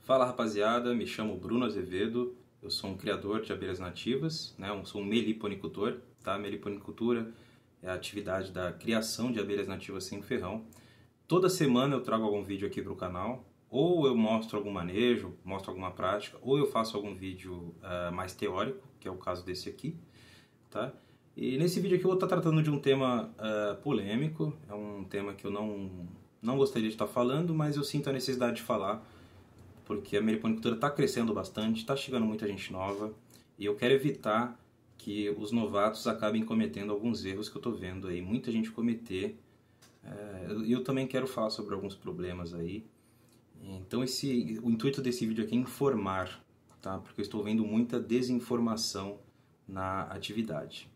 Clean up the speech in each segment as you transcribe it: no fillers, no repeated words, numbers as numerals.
Fala rapaziada, me chamo Bruno Azevedo, eu sou um criador de abelhas nativas, né? Eu sou um meliponicultor, tá? Meliponicultura é a atividade da criação de abelhas nativas sem ferrão. Toda semana eu trago algum vídeo aqui para o canal, ou eu mostro algum manejo, mostro alguma prática, ou eu faço algum vídeo mais teórico, que é o caso desse aqui, tá? E nesse vídeo aqui eu vou estar tratando de um tema polêmico, é um tema que eu não gostaria de estar falando, mas eu sinto a necessidade de falar, porque a meliponicultura está crescendo bastante, está chegando muita gente nova, e eu quero evitar que os novatos acabem cometendo alguns erros que eu estou vendo aí, muita gente cometer. Eu também quero falar sobre alguns problemas aí. Então o intuito desse vídeo aqui é informar, tá? Porque eu estou vendo muita desinformação na atividade.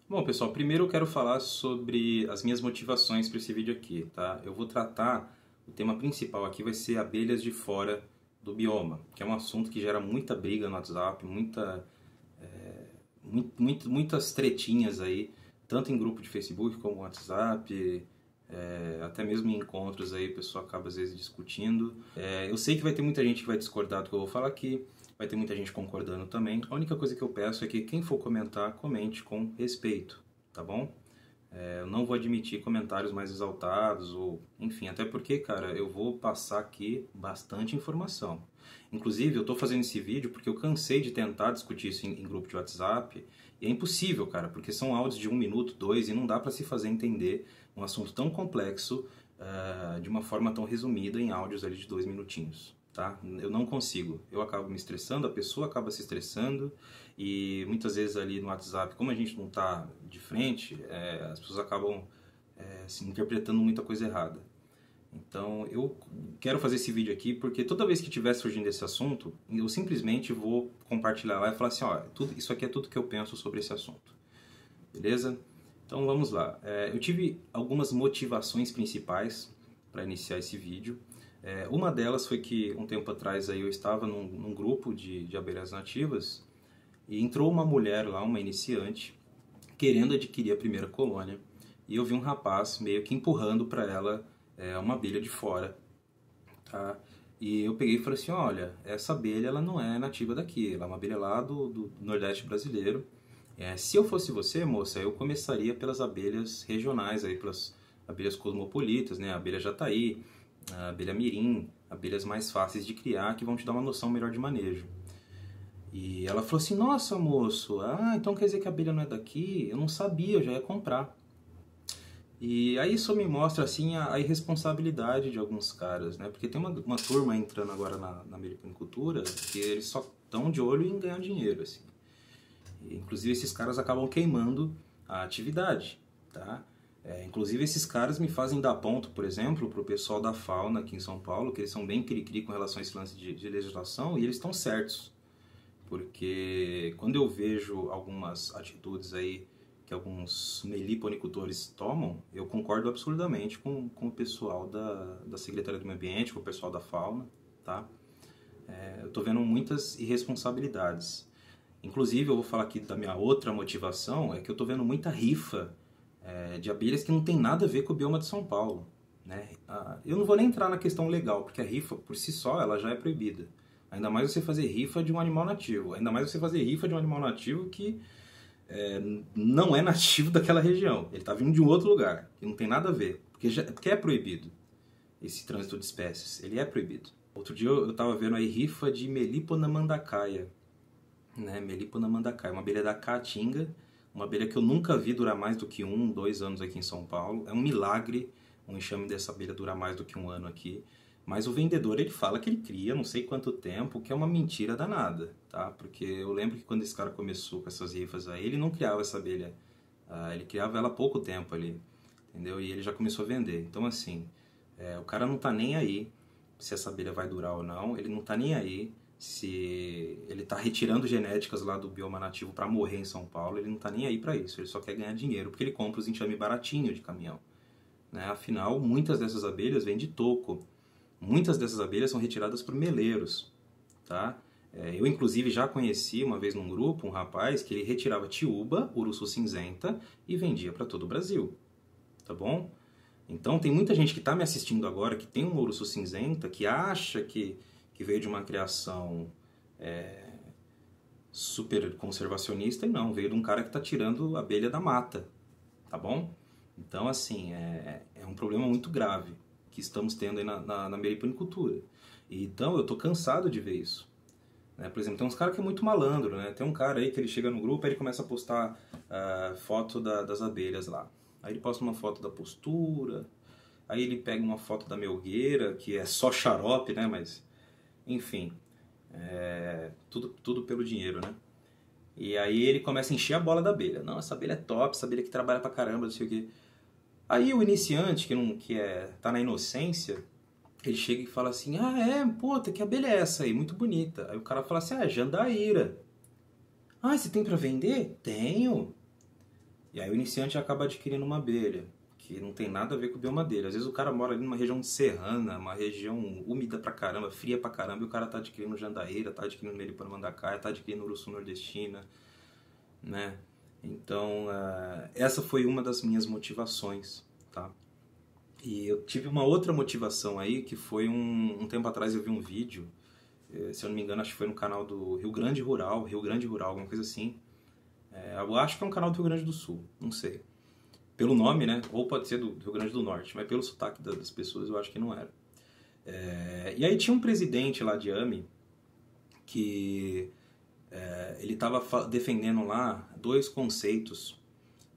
Bom, pessoal, primeiro eu quero falar sobre as minhas motivações para esse vídeo aqui, tá? Eu vou tratar, o tema principal aqui vai ser abelhas de fora do bioma, que é um assunto que gera muita briga no WhatsApp, muitas tretinhas aí, tanto em grupo de Facebook como WhatsApp, até mesmo em encontros aí, o pessoal acaba às vezes discutindo. Eu sei que vai ter muita gente que vai discordar do que eu vou falar aqui, vai ter muita gente concordando também. A única coisa que eu peço é que quem for comentar, comente com respeito, tá bom? Eu não vou admitir comentários mais exaltados, ou enfim, até porque, cara, eu vou passar aqui bastante informação. Inclusive, eu estou fazendo esse vídeo porque eu cansei de tentar discutir isso em grupo de WhatsApp, e é impossível, cara, porque são áudios de 1 minuto, 2, e não dá para se fazer entender um assunto tão complexo de uma forma tão resumida em áudios ali de 2 minutinhos. Tá? Eu não consigo, eu acabo me estressando, a pessoa acaba se estressando, e muitas vezes ali no WhatsApp, como a gente não está de frente, as pessoas acabam se interpretando muita coisa errada. Então eu quero fazer esse vídeo aqui porque toda vez que estiver surgindo esse assunto, eu simplesmente vou compartilhar lá e falar assim, ó, isso aqui é tudo que eu penso sobre esse assunto, beleza? Então vamos lá. Eu tive algumas motivações principais para iniciar esse vídeo. Uma delas foi que um tempo atrás aí eu estava num grupo de abelhas nativas e entrou uma mulher lá, uma iniciante, querendo adquirir a primeira colônia, e eu vi um rapaz meio que empurrando para ela uma abelha de fora, tá? E eu peguei e falei assim, olha, essa abelha ela não é nativa daqui, ela é uma abelha lá do Nordeste brasileiro. Se eu fosse você, moça, eu começaria pelas abelhas regionais, aí, pelas abelhas cosmopolitas, né? A abelha jataí, a abelha mirim, abelhas mais fáceis de criar, que vão te dar uma noção melhor de manejo. E ela falou assim, nossa moço, então quer dizer que a abelha não é daqui? Eu não sabia, eu já ia comprar. E aí isso me mostra assim a irresponsabilidade de alguns caras, né? Porque tem uma turma entrando agora na meliponicultura que eles só estão de olho em ganhar dinheiro, assim. E, inclusive esses caras acabam queimando a atividade, tá? Inclusive esses caras me fazem dar ponto, por exemplo, para o pessoal da fauna aqui em São Paulo, que eles são bem cri-cri com relação a esse lance de legislação, e eles estão certos. Porque quando eu vejo algumas atitudes aí que alguns meliponicultores tomam, eu concordo absurdamente com o pessoal da Secretaria do Meio Ambiente, com o pessoal da fauna, tá? Eu estou vendo muitas irresponsabilidades. Inclusive, eu vou falar aqui da minha outra motivação, é que eu estou vendo muita rifa de abelhas que não tem nada a ver com o bioma de São Paulo, né? Eu não vou nem entrar na questão legal, porque a rifa, por si só, ela já é proibida. Ainda mais você fazer rifa de um animal nativo. Ainda mais você fazer rifa de um animal nativo que não é nativo daquela região. Ele está vindo de um outro lugar, que não tem nada a ver. Porque é proibido esse trânsito de espécies. Ele é proibido. Outro dia eu estava vendo aí rifa de Melipona mandacaia. Né? Melipona mandacaia, uma abelha da Caatinga. Uma abelha que eu nunca vi durar mais do que 1, 2 anos aqui em São Paulo. É um milagre um enxame dessa abelha durar mais do que 1 ano aqui. Mas o vendedor, ele fala que ele cria não sei quanto tempo, que é uma mentira danada, tá? Porque eu lembro que quando esse cara começou com essas rifas aí, ele não criava essa abelha. Ele criava ela há pouco tempo ali, entendeu? E ele já começou a vender. Então, assim, o cara não tá nem aí se essa abelha vai durar ou não. Ele não tá nem aí se ele tá retirando genéticas lá do bioma nativo para morrer em São Paulo. Ele não tá nem aí para isso. Ele só quer ganhar dinheiro, porque ele compra os enxame baratinho de caminhão, né? Afinal, muitas dessas abelhas vêm de toco. Muitas dessas abelhas são retiradas por meleiros, tá? Eu, inclusive, já conheci uma vez num grupo um rapaz que ele retirava tiúba, uruçu cinzenta, e vendia para todo o Brasil, tá bom? Então tem muita gente que está me assistindo agora, que tem uma urso cinzenta, que acha que veio de uma criação super conservacionista, e não, veio de um cara que está tirando abelha da mata, tá bom? Então, assim, é um problema muito grave que estamos tendo aí na meliponicultura. Então, eu tô cansado de ver isso. Né? Por exemplo, tem uns caras que é muito malandro, né? Tem um cara aí que ele chega no grupo e ele começa a postar foto das abelhas lá. Aí ele posta uma foto da postura, aí ele pega uma foto da melgueira, que é só xarope, né? Mas, enfim, tudo pelo dinheiro, né? E aí ele começa a encher a bola da abelha. Não, essa abelha é top, essa abelha que trabalha pra caramba, não sei o quê. Aí o iniciante, tá na inocência, ele chega e fala assim, puta, que abelha é essa aí? Muito bonita. Aí o cara fala assim, é jandaíra. Ah, você tem pra vender? Tenho. E aí o iniciante acaba adquirindo uma abelha, que não tem nada a ver com o bioma dele. Às vezes o cara mora ali numa região serrana, uma região úmida pra caramba, fria pra caramba, e o cara tá adquirindo jandaíra, tá adquirindo melipona mandacaia, tá adquirindo urso nordestina, né? Então, essa foi uma das minhas motivações, tá? E eu tive uma outra motivação aí, que foi um tempo atrás eu vi um vídeo, se eu não me engano, acho que foi no canal do Rio Grande Rural, alguma coisa assim. Eu acho que é um canal do Rio Grande do Sul, não sei. Pelo nome, né? Ou pode ser do Rio Grande do Norte, mas pelo sotaque das pessoas eu acho que não era. E aí tinha um presidente lá de AME que ele estava defendendo lá dois conceitos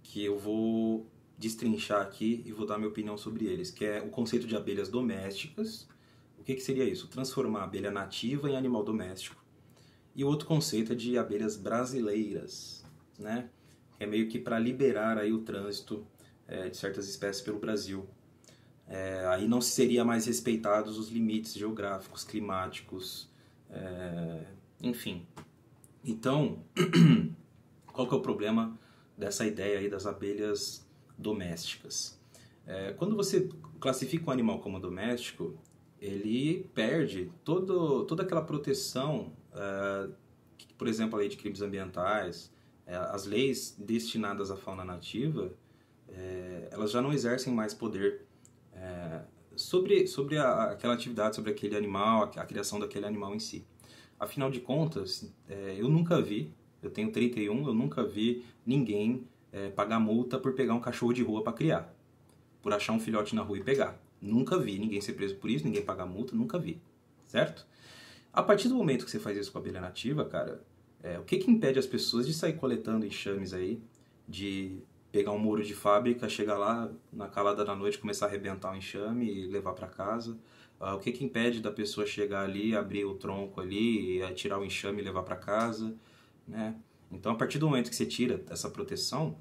que eu vou destrinchar aqui e vou dar minha opinião sobre eles, que é o conceito de abelhas domésticas. O que seria isso? Transformar a abelha nativa em animal doméstico. E o outro conceito é de abelhas brasileiras, né? É meio que para liberar aí o trânsito de certas espécies pelo Brasil. Aí não seria mais respeitados os limites geográficos, climáticos, enfim. Então, qual que é o problema dessa ideia aí das abelhas domésticas? Quando você classifica um animal como doméstico, ele perde toda aquela proteção, por exemplo, a lei de crimes ambientais, as leis destinadas à fauna nativa, elas já não exercem mais poder sobre aquela atividade, sobre aquele animal, a criação daquele animal em si. Afinal de contas, eu nunca vi, eu tenho 31, eu nunca vi ninguém pagar multa por pegar um cachorro de rua para criar, por achar um filhote na rua e pegar. Nunca vi ninguém ser preso por isso, ninguém pagar multa, nunca vi, certo? A partir do momento que você faz isso com a abelha nativa, cara, o que impede as pessoas de sair coletando enxames aí, de pegar um muro de fábrica, chegar lá na calada da noite, começar a arrebentar um enxame e levar para casa? O que impede da pessoa chegar ali, abrir o tronco ali, e tirar o enxame e levar para casa, né? Então, a partir do momento que você tira essa proteção,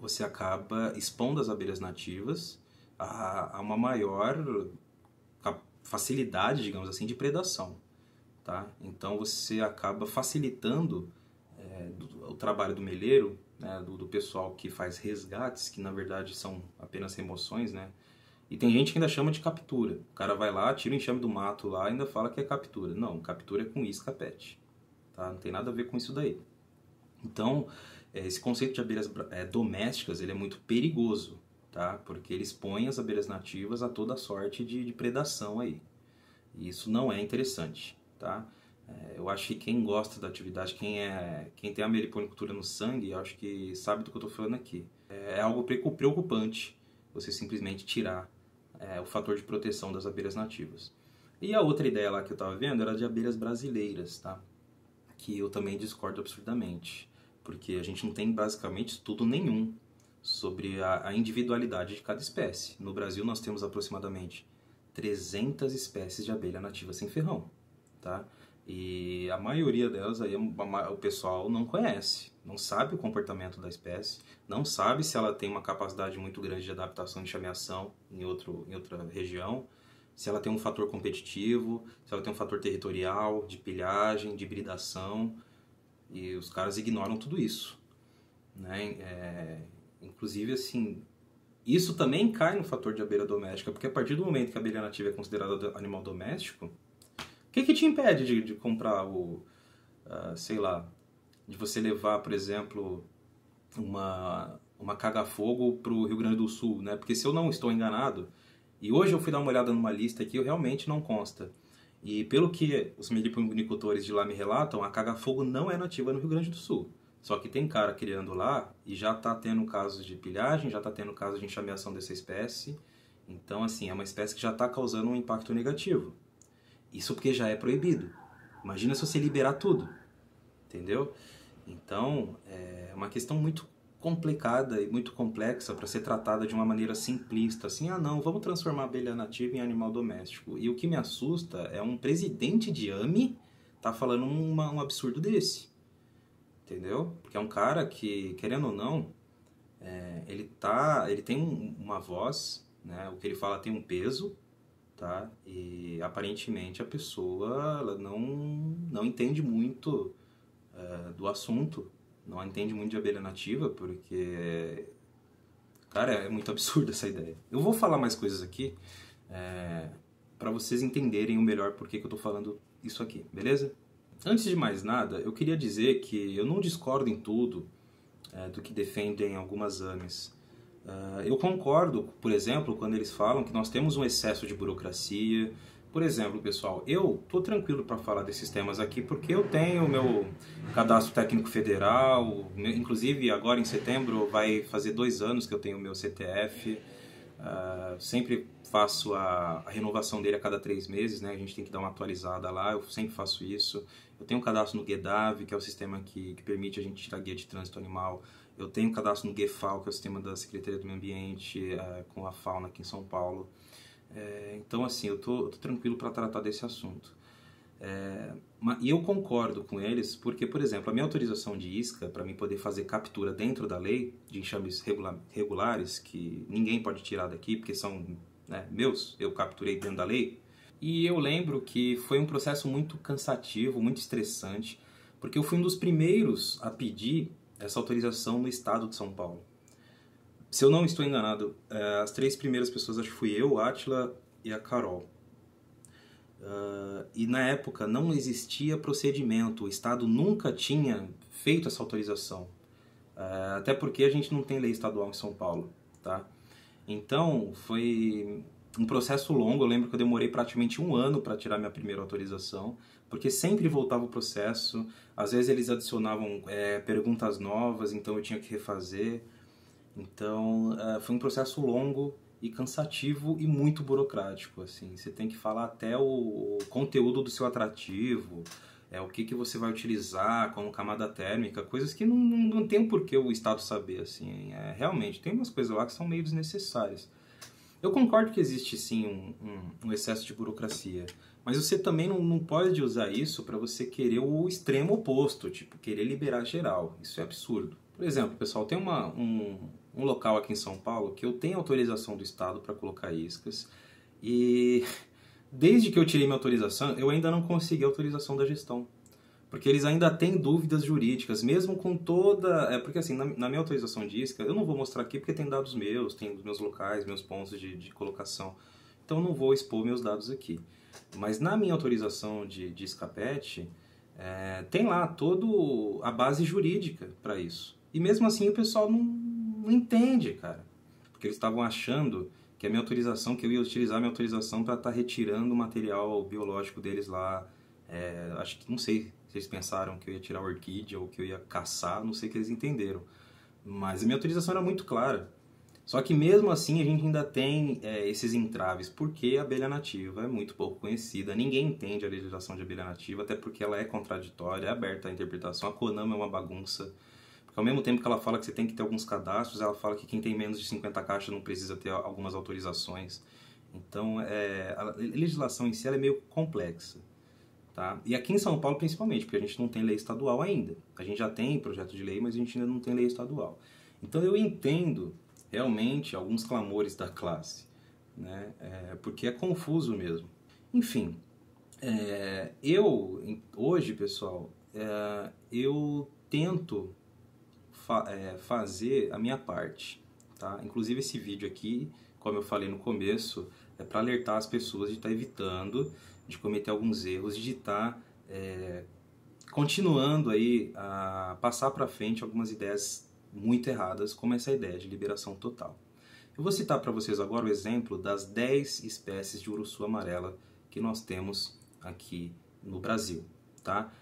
você acaba expondo as abelhas nativas a uma maior facilidade, digamos assim, de predação, tá? Então, você acaba facilitando o trabalho do meleiro, né, do pessoal que faz resgates, que na verdade são apenas remoções, né? E tem gente que ainda chama de captura. O cara vai lá, tira o enxame do mato lá e ainda fala que é captura. Não, captura é com isca pet. Tá? Não tem nada a ver com isso daí. Então, esse conceito de abelhas domésticas ele é muito perigoso, tá? Porque ele expõe as abelhas nativas a toda sorte de predação aí. E isso não é interessante, tá? Eu acho que quem gosta da atividade, quem tem a meliponicultura no sangue, eu acho que sabe do que eu estou falando aqui. É algo preocupante você simplesmente tirar o fator de proteção das abelhas nativas. E a outra ideia lá que eu estava vendo era de abelhas brasileiras, tá? Que eu também discordo absurdamente, porque a gente não tem basicamente estudo nenhum sobre a individualidade de cada espécie. No Brasil nós temos aproximadamente 300 espécies de abelha nativa sem ferrão, tá? E a maioria delas aí o pessoal não conhece, não sabe o comportamento da espécie, não sabe se ela tem uma capacidade muito grande de adaptação e chameação em outra região, se ela tem um fator competitivo, se ela tem um fator territorial, de pilhagem, de hibridação, e os caras ignoram tudo isso, né? Inclusive, assim, isso também cai no fator de abelha doméstica, porque a partir do momento que a abelha nativa é considerada animal doméstico, o que te impede de comprar sei lá, de você levar, por exemplo, uma caga-fogo para o Rio Grande do Sul, né? Porque se eu não estou enganado, e hoje eu fui dar uma olhada numa lista aqui, realmente não consta. E pelo que os meliponicultores de lá me relatam, a caga-fogo não é nativa no Rio Grande do Sul. Só que tem cara criando lá e já está tendo casos de pilhagem, já está tendo casos de enxameação dessa espécie. Então, assim, é uma espécie que já está causando um impacto negativo. Isso porque já é proibido. Imagina se você liberar tudo, entendeu? Então, é uma questão muito complicada e muito complexa para ser tratada de uma maneira simplista, assim, não, vamos transformar a abelha nativa em animal doméstico. E o que me assusta é um presidente de AME tá falando um absurdo desse, entendeu? Porque é um cara que, querendo ou não, ele tem uma voz, né? O que ele fala tem um peso, tá? E aparentemente a pessoa ela não entende muito do assunto, não entende muito de abelha nativa, porque, cara, é muito absurda essa ideia. Eu vou falar mais coisas aqui para vocês entenderem o melhor por que eu tô falando isso aqui, beleza? Antes de mais nada, eu queria dizer que eu não discordo em tudo do que defendem algumas AMEs. Eu concordo, por exemplo, quando eles falam que nós temos um excesso de burocracia. Por exemplo, pessoal, eu tô tranquilo para falar desses temas aqui porque eu tenho o meu cadastro técnico federal, inclusive agora em setembro vai fazer 2 anos que eu tenho o meu CTF, sempre faço a renovação dele a cada 3 meses, né? A gente tem que dar uma atualizada lá, eu sempre faço isso. Eu tenho um cadastro no GEDAV, que é o sistema que permite a gente tirar guia de trânsito animal. Eu tenho um cadastro no GEFAL, que é o sistema da Secretaria do Meio Ambiente, com a fauna aqui em São Paulo. Então, assim, eu tô tranquilo para tratar desse assunto. E eu concordo com eles porque, por exemplo, a minha autorização de isca, para mim poder fazer captura dentro da lei, de enxames regulares, que ninguém pode tirar daqui, porque são meus, eu capturei dentro da lei. E eu lembro que foi um processo muito cansativo, muito estressante, porque eu fui um dos primeiros a pedir essa autorização no estado de São Paulo. Se eu não estou enganado, as 3 primeiras pessoas, acho que fui eu, a Átila e a Carol. E na época não existia procedimento, o Estado nunca tinha feito essa autorização. Até porque a gente não tem lei estadual em São Paulo, tá? Então foi um processo longo, eu lembro que eu demorei praticamente 1 ano para tirar minha primeira autorização, porque sempre voltava o processo, às vezes eles adicionavam perguntas novas, então eu tinha que refazer. Então, foi um processo longo e cansativo e muito burocrático, assim. Você tem que falar até o conteúdo do seu atrativo, o que você vai utilizar como camada térmica, coisas que não tem por que o Estado saber, assim. Realmente, tem umas coisas lá que são meio desnecessárias. Eu concordo que existe, sim, um excesso de burocracia, mas você também não pode usar isso para você querer o extremo oposto, tipo, querer liberar geral. Isso é absurdo. Por exemplo, pessoal, tem um local aqui em São Paulo que eu tenho autorização do Estado para colocar iscas e desde que eu tirei minha autorização, eu ainda não consegui a autorização da gestão. Porque eles ainda têm dúvidas jurídicas, mesmo com toda... porque assim, na minha autorização de isca, eu não vou mostrar aqui porque tem dados meus, tem os meus locais, meus pontos de colocação. Então eu não vou expor meus dados aqui. Mas na minha autorização de isca PET, tem lá toda a base jurídica para isso. E mesmo assim o pessoal não entende, cara. Porque eles estavam achando que a minha autorização, que eu ia utilizar a minha autorização para estar retirando o material biológico deles lá. Acho que, não sei se eles pensaram que eu ia tirar orquídea ou que eu ia caçar, não sei o que eles entenderam. Mas a minha autorização era muito clara. Só que mesmo assim a gente ainda tem esses entraves, porque a abelha nativa é muito pouco conhecida, ninguém entende a legislação de abelha nativa, até porque ela é contraditória, é aberta à interpretação, a CONAMA é uma bagunça. Porque ao mesmo tempo que ela fala que você tem que ter alguns cadastros, ela fala que quem tem menos de 50 caixas não precisa ter algumas autorizações. Então a legislação em si ela é meio complexa. Tá? E aqui em São Paulo principalmente, porque a gente não tem lei estadual ainda. A gente já tem projeto de lei, mas a gente ainda não tem lei estadual. Então eu entendo realmente alguns clamores da classe, né? Porque é confuso mesmo. Enfim, hoje, pessoal, eu tento fazer a minha parte, tá? Inclusive esse vídeo aqui, como eu falei no começo, é para alertar as pessoas de estar evitando de cometer alguns erros, de estar continuando aí a passar para frente algumas ideias muito erradas, como essa ideia de liberação total. Eu vou citar para vocês agora o exemplo das 10 espécies de uruçu amarela que nós temos aqui no Brasil, tá?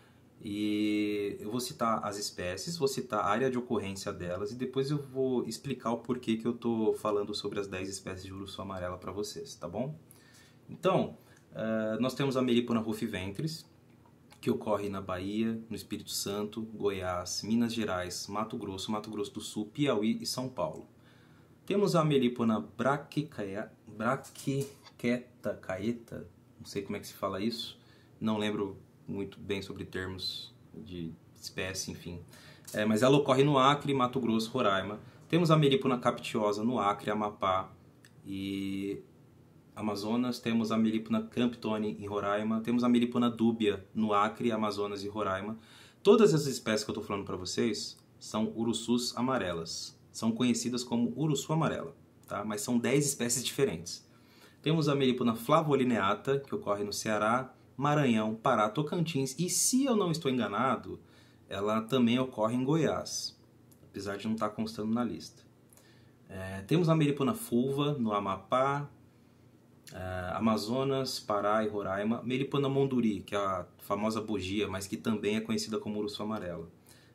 E eu vou citar as espécies, vou citar a área de ocorrência delas e depois eu vou explicar o porquê que eu estou falando sobre as 10 espécies de uruçu amarela para vocês, tá bom? Então, nós temos a Melipona rufiventris, que ocorre na Bahia, no Espírito Santo, Goiás, Minas Gerais, Mato Grosso do Sul, Piauí e São Paulo. Temos a Melipona braquiqueta caeta, não sei como é que se fala isso, não lembro muito bem sobre termos de espécie, enfim. Mas ela ocorre no Acre, Mato Grosso, Roraima. Temos a Melipona captiosa no Acre, Amapá e Amazonas. Temos a Melipona cramptoni em Roraima. Temos a Melipona dúbia no Acre, Amazonas e Roraima. Todas essas espécies que eu estou falando para vocês são uruçus amarelas. São conhecidas como uruçu amarela, tá? Mas são 10 espécies diferentes. Temos a Melipona flavolineata, que ocorre no Ceará, Maranhão, Pará, Tocantins e, se eu não estou enganado, ela também ocorre em Goiás, apesar de não estar constando na lista. Temos a Melipona fulva no Amapá, Amazonas, Pará e Roraima. Melipona monduri, que é a famosa bugia, mas que também é conhecida como uruçu amarela.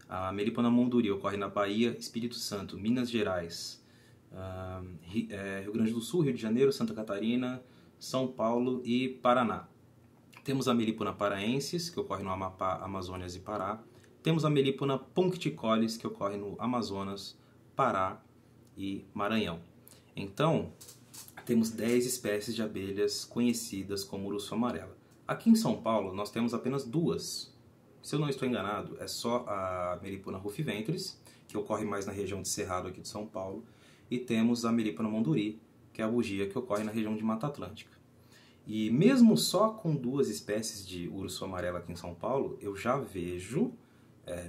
A Melipona monduri ocorre na Bahia, Espírito Santo, Minas Gerais, Rio Grande do Sul, Rio de Janeiro, Santa Catarina, São Paulo e Paraná. Temos a Melipona paraensis, que ocorre no Amapá, Amazônias e Pará. Temos a Melipona puncticolis, que ocorre no Amazonas, Pará e Maranhão. Então, temos 10 espécies de abelhas conhecidas como uruçu amarela. Aqui em São Paulo, nós temos apenas 2. Se eu não estou enganado, é só a Melipona rufiventris, que ocorre mais na região de Cerrado aqui de São Paulo, e temos a Melipona monduri, que é a bugia, que ocorre na região de Mata Atlântica. E mesmo só com 2 espécies de uruçu amarela aqui em São Paulo, eu já vejo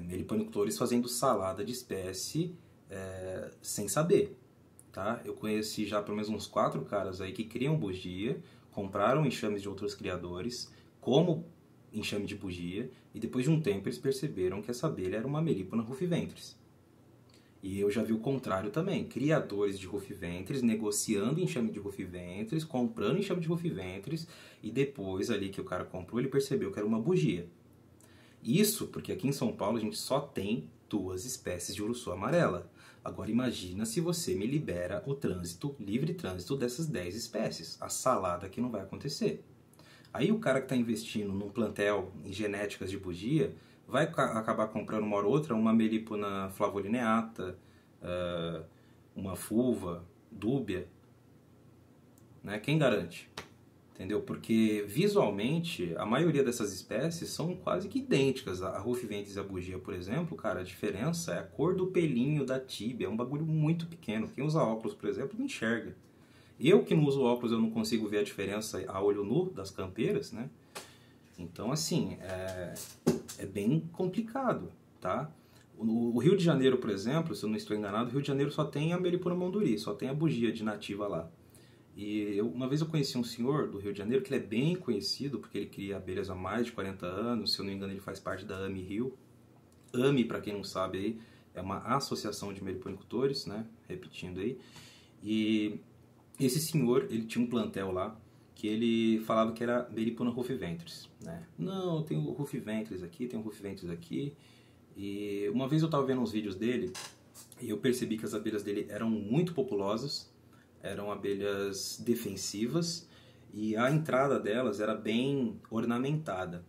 meliponicultores fazendo salada de espécie sem saber. Tá? Eu conheci já pelo menos uns 4 caras aí que criam bugia, compraram enxames de outros criadores, como enxame de bugia, e depois de um tempo eles perceberam que essa abelha era uma Melipona rufiventris. E eu já vi o contrário também, criadores de rufiventris negociando enxame de rufiventris, comprando enxame de rufiventris, e depois ali que o cara comprou, ele percebeu que era uma bugia. Isso porque aqui em São Paulo a gente só tem 2 espécies de uruçu amarela. Agora imagina se você me libera o trânsito, livre trânsito dessas 10 espécies. A salada que não vai acontecer. Aí o cara que está investindo num plantel em genéticas de bugia vai acabar comprando uma ou outra, uma Melipona flavolineata, uma fulva, dúbia. Né? Quem garante? Entendeu? Porque visualmente a maioria dessas espécies são quase que idênticas. A rufiventris e a bugia, por exemplo, cara, a diferença é a cor do pelinho da tíbia, é um bagulho muito pequeno. Quem usa óculos, por exemplo, não enxerga. Eu que não uso óculos, eu não consigo ver a diferença a olho nu das campeiras, né? Então, assim, é bem complicado, tá? O Rio de Janeiro, por exemplo, se eu não estou enganado, o Rio de Janeiro só tem a Melipona monduri, só tem a bugia de nativa lá. E uma vez eu conheci um senhor do Rio de Janeiro, que ele é bem conhecido, porque ele cria abelhas há mais de 40 anos, se eu não me engano ele faz parte da AMI Rio. AMI, para quem não sabe, aí, é uma associação de meliponicultores, né? Repetindo aí. E esse senhor, ele tinha um plantel lá, que ele falava que era Melipona rufiventris, né? Não, tem o rufiventris aqui, tem o rufiventris aqui. E uma vez eu estava vendo uns vídeos dele, e eu percebi que as abelhas dele eram muito populosas, eram abelhas defensivas, e a entrada delas era bem ornamentada,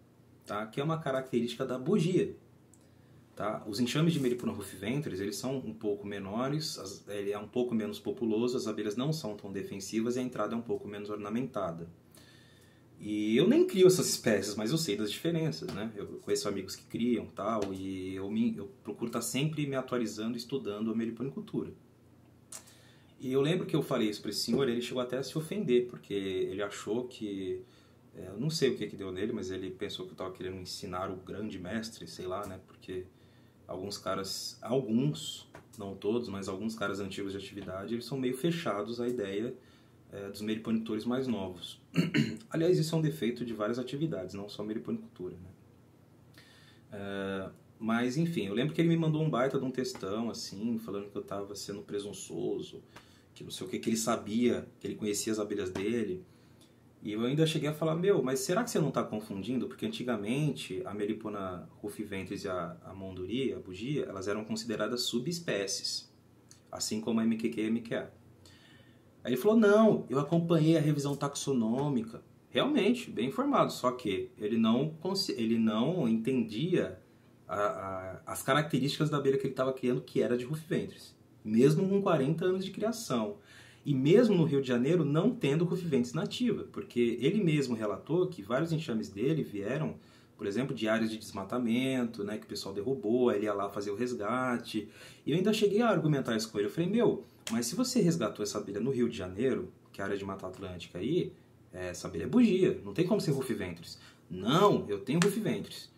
tá? Que é uma característica da bugia. Tá? Os enxames de Melipona rufiventris, eles são um pouco menores, ele é um pouco menos populoso, as abelhas não são tão defensivas e a entrada é um pouco menos ornamentada. E eu nem crio essas espécies, mas eu sei das diferenças, né? Eu conheço amigos que criam tal, e eu procuro estar sempre me atualizando, estudando a meliponicultura. E eu lembro que eu falei isso para esse senhor, ele chegou até a se ofender, porque ele achou que... eu não sei o que deu nele, mas ele pensou que eu estava querendo ensinar o grande mestre, sei lá, né? Porque alguns caras, não todos, mas alguns caras antigos de atividade, eles são meio fechados à ideia dos meliponicultores mais novos. Aliás, isso é um defeito de várias atividades, não só meliponicultura, né? Mas, enfim, eu lembro que ele me mandou um baita de um textão, assim, falando que eu tava sendo presunçoso, que não sei o que ele sabia, que ele conhecia as abelhas dele. E eu ainda cheguei a falar, meu, mas será que você não está confundindo? Porque antigamente a Melipona rufiventris e a monduri, a bugia, elas eram consideradas subespécies, assim como a MQQ e a MQA. Aí ele falou, não, eu acompanhei a revisão taxonômica, realmente, bem informado, só que ele não entendia as características da abelha que ele estava criando, que era de rufiventris, mesmo com 40 anos de criação. E mesmo no Rio de Janeiro não tendo rufiventris nativa, porque ele mesmo relatou que vários enxames dele vieram, por exemplo, de áreas de desmatamento, né, que o pessoal derrubou, aí ele ia lá fazer o resgate. E eu ainda cheguei a argumentar isso com ele. Eu falei, meu, mas se você resgatou essa abelha no Rio de Janeiro, que é a área de Mata Atlântica aí, essa abelha é bugia, não tem como ser rufiventris. Não, eu tenho rufiventris.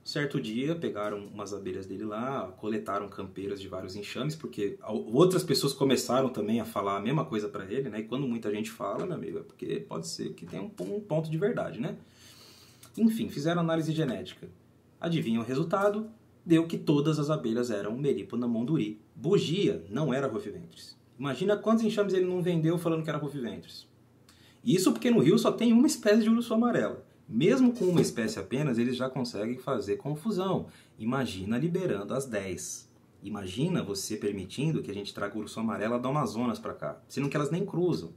Certo dia, pegaram umas abelhas dele lá, coletaram campeiras de vários enxames, porque outras pessoas começaram também a falar a mesma coisa para ele, né? E quando muita gente fala, meu amigo, é porque pode ser que tenha um ponto de verdade, né? Enfim, fizeram análise genética. Adivinha o resultado? Deu que todas as abelhas eram Melipona monduri. Bugia não era rufiventris. Imagina quantos enxames ele não vendeu falando que era rufiventris. Isso porque no Rio só tem uma espécie de urso amarela. Mesmo com uma espécie apenas, eles já conseguem fazer confusão. Imagina liberando as 10. Imagina você permitindo que a gente traga o urso amarelo do Amazonas para cá, sendo que elas nem cruzam.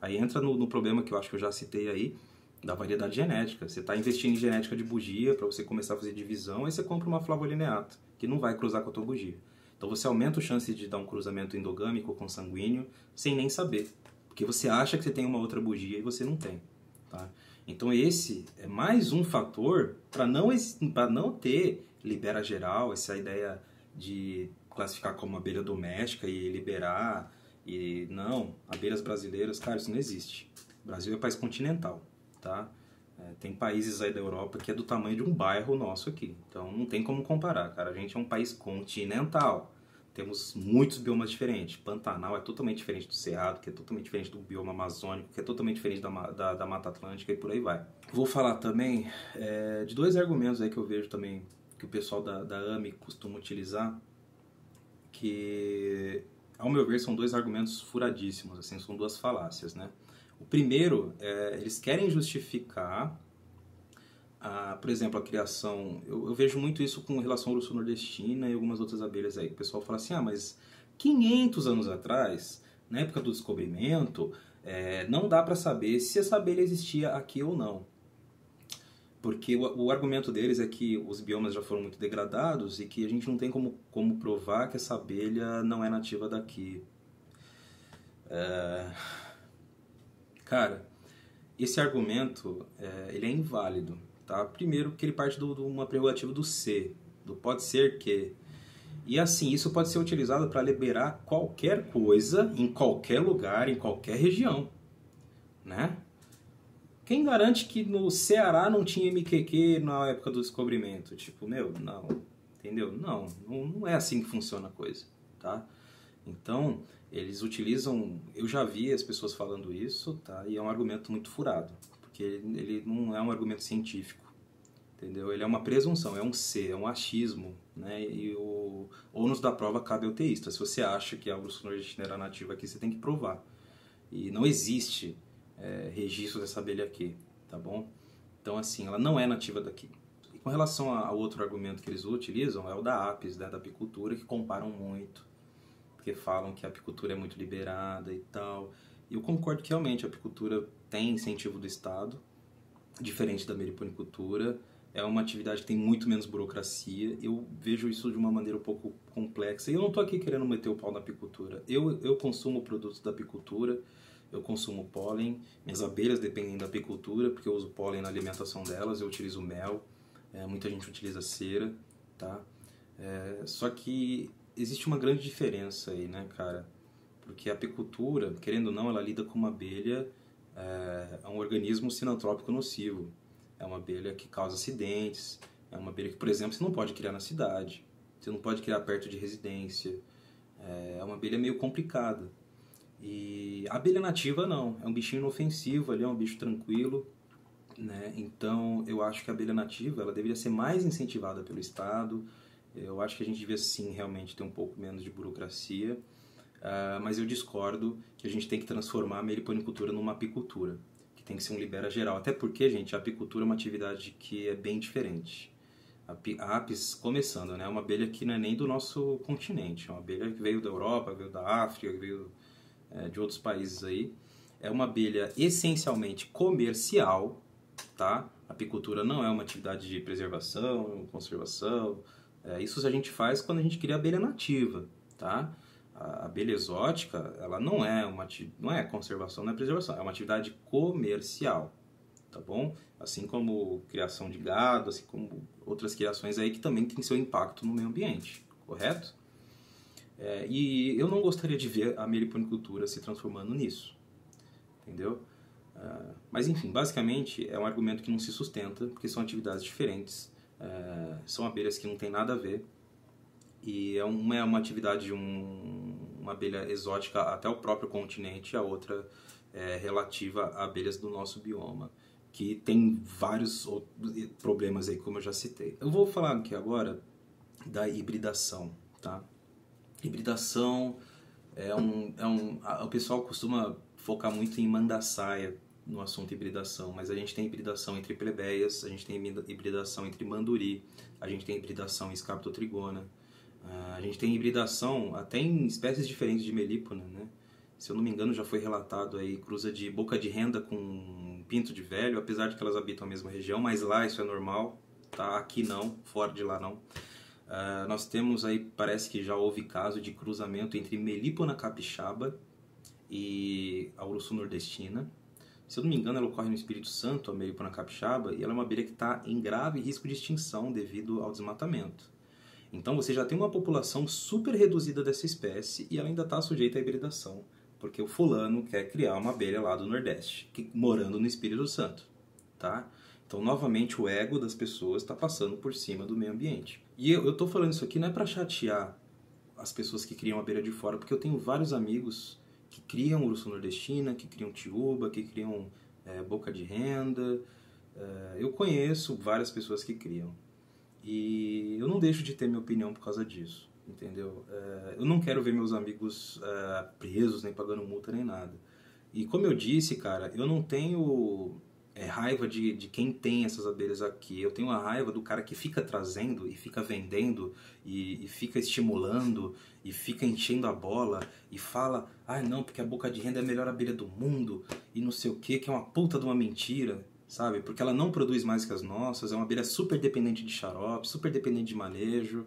Aí entra no problema que eu acho que eu já citei aí, da variedade genética. Você está investindo em genética de bugia para você começar a fazer divisão, aí você compra uma flavolineata, que não vai cruzar com a tua bugia. Então você aumenta a chance de dar um cruzamento endogâmico com sanguíneo sem nem saber. Porque você acha que você tem uma outra bugia e você não tem. Tá? Então esse é mais um fator para não ter libera geral, essa ideia de classificar como abelha doméstica e liberar. E não, abelhas brasileiras, cara, isso não existe. O Brasil é país continental, tá? Tem países aí da Europa que é do tamanho de um bairro nosso aqui. Então não tem como comparar, cara. A gente é um país continental. Temos muitos biomas diferentes. Pantanal é totalmente diferente do Cerrado, que é totalmente diferente do bioma amazônico, que é totalmente diferente da Mata Atlântica e por aí vai. Vou falar também de dois argumentos aí que eu vejo também que o pessoal da AME costuma utilizar, que, ao meu ver, são dois argumentos furadíssimos, assim, são duas falácias, né? O primeiro, eles querem justificar por exemplo, a criação, eu vejo muito isso com relação ao urso nordestina e algumas outras abelhas aí. O pessoal fala assim, mas 500 anos atrás, na época do descobrimento, não dá para saber se essa abelha existia aqui ou não. Porque o argumento deles é que os biomas já foram muito degradados e que a gente não tem como provar que essa abelha não é nativa daqui. Cara, esse argumento ele é inválido. Tá? Primeiro, porque ele parte de uma prerrogativa do ser, do pode ser que. E assim, isso pode ser utilizado para liberar qualquer coisa, em qualquer lugar, em qualquer região. Né? Quem garante que no Ceará não tinha MQQ na época do descobrimento? Tipo, não, entendeu? Não é assim que funciona a coisa, tá? Então, eles utilizam... Eu já vi as pessoas falando isso, tá? E é um argumento muito furado. Porque ele não é um argumento científico, entendeu? Ele é uma presunção, é um ser, é um achismo, né? E o ônus da prova cabe ao teísta. Se você acha que a urso nordestina era nativa aqui, você tem que provar. E não existe registro dessa abelha aqui, tá bom? Então, assim, ela não é nativa daqui. E com relação ao outro argumento que eles utilizam, é o da apis, né? Da apicultura, que comparam muito, porque falam que a apicultura é muito liberada e tal. E eu concordo que realmente a apicultura tem incentivo do Estado, diferente da meliponicultura. É uma atividade que tem muito menos burocracia. Eu vejo isso de uma maneira um pouco complexa. E eu não estou aqui querendo meter o pau na apicultura. Eu consumo produtos da apicultura, eu consumo pólen. Minhas abelhas dependem da apicultura, porque eu uso pólen na alimentação delas, eu utilizo mel. Muita gente utiliza cera, tá? Só que existe uma grande diferença aí, né, cara? Porque a apicultura, querendo ou não, ela lida com uma abelha, é um organismo sinantrópico nocivo. É uma abelha que causa acidentes, é uma abelha que, por exemplo, você não pode criar na cidade, você não pode criar perto de residência. É uma abelha meio complicada. E a abelha nativa não, é um bichinho inofensivo, ali é um bicho tranquilo, né? Então, eu acho que a abelha nativa ela deveria ser mais incentivada pelo Estado. Eu acho que a gente devia, sim, realmente ter um pouco menos de burocracia. Mas eu discordo que a gente tem que transformar a meliponicultura numa apicultura, que tem que ser um libera geral. Até porque, gente, a apicultura é uma atividade que é bem diferente. A apis, começando, né, é uma abelha que não é nem do nosso continente. É uma abelha que veio da Europa, veio da África, veio de outros países aí. É uma abelha essencialmente comercial, tá? A apicultura não é uma atividade de preservação, conservação. Isso a gente faz quando a gente cria abelha nativa, tá? A abelha exótica, ela não é conservação, não é preservação, é uma atividade comercial, tá bom? Assim como criação de gado, assim como outras criações aí que também tem seu impacto no meio ambiente, correto? E eu não gostaria de ver a meliponicultura se transformando nisso, entendeu? Mas enfim, basicamente é um argumento que não se sustenta, porque são atividades diferentes, são abelhas que não tem nada a ver, e uma é uma atividade de uma abelha exótica até o próprio continente, a outra é relativa a abelhas do nosso bioma, que tem vários problemas aí, como eu já citei. Eu vou falar aqui agora da hibridação, tá? Hibridação o pessoal costuma focar muito em mandaçaia no assunto hibridação, mas a gente tem hibridação entre plebeias, a gente tem hibridação entre manduri, a gente tem hibridação em Scaptotrigona, a gente tem hibridação até em espécies diferentes de melípona, né? Se eu não me engano, já foi relatado aí cruza de boca de renda com pinto de velho, apesar de que elas habitam a mesma região, mas lá isso é normal, tá? Aqui não, fora de lá não. Nós temos aí, parece que já houve caso de cruzamento entre Melipona capixaba e a urso nordestina. Se eu não me engano, ela ocorre no Espírito Santo, a Melipona capixaba, e ela é uma abelha que está em grave risco de extinção devido ao desmatamento. Então você já tem uma população super reduzida dessa espécie e ela ainda está sujeita à hibridação, porque o fulano quer criar uma abelha lá do Nordeste, morando no Espírito Santo, tá? Então, novamente, o ego das pessoas está passando por cima do meio ambiente. E eu estou falando isso aqui não é para chatear as pessoas que criam abelha de fora, porque eu tenho vários amigos que criam urso nordestina, que criam tiúba, que criam boca de renda. Eu conheço várias pessoas que criam. E eu não deixo de ter minha opinião por causa disso, entendeu? Eu não quero ver meus amigos presos, nem pagando multa, nem nada. E como eu disse, cara, eu não tenho raiva de quem tem essas abelhas aqui. Eu tenho a raiva do cara que fica trazendo e fica vendendo e fica estimulando e fica enchendo a bola e fala, não, porque a boca de renda é a melhor abelha do mundo e não sei o que é uma puta de uma mentira, sabe? Porque ela não produz mais que as nossas, é uma abelha super dependente de xarope, super dependente de manejo.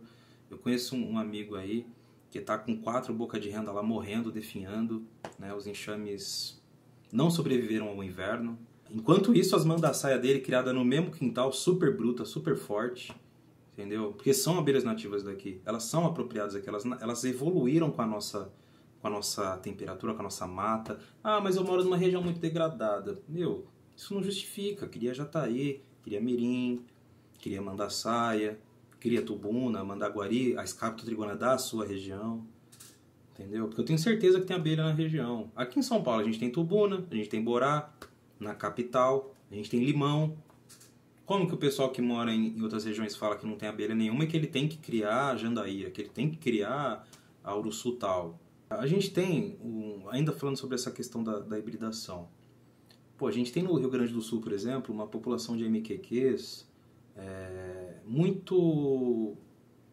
Eu conheço um amigo aí que tá com 4 boca de renda lá morrendo, definhando, né? Os enxames não sobreviveram ao inverno. Enquanto isso, as mandaçaia dele, criada no mesmo quintal, super bruta, super forte, entendeu? Porque são abelhas nativas daqui, elas são apropriadas aqui, elas evoluíram com a nossa temperatura, com a nossa mata. Mas eu moro numa região muito degradada. Meu, isso não justifica. Queria jataí, queria mirim, queria mandaçaia, queria tubuna, mandaguari, a Scaptotrigona da sua região, entendeu? Porque eu tenho certeza que tem abelha na região. Aqui em São Paulo a gente tem tubuna, a gente tem borá, na capital, a gente tem limão. Como que o pessoal que mora em outras regiões fala que não tem abelha nenhuma e que ele tem que criar a jandaíra, que ele tem que criar a uruçu tal? A gente tem, ainda falando sobre essa questão da hibridação, a gente tem no Rio Grande do Sul, por exemplo, uma população de MQQs muito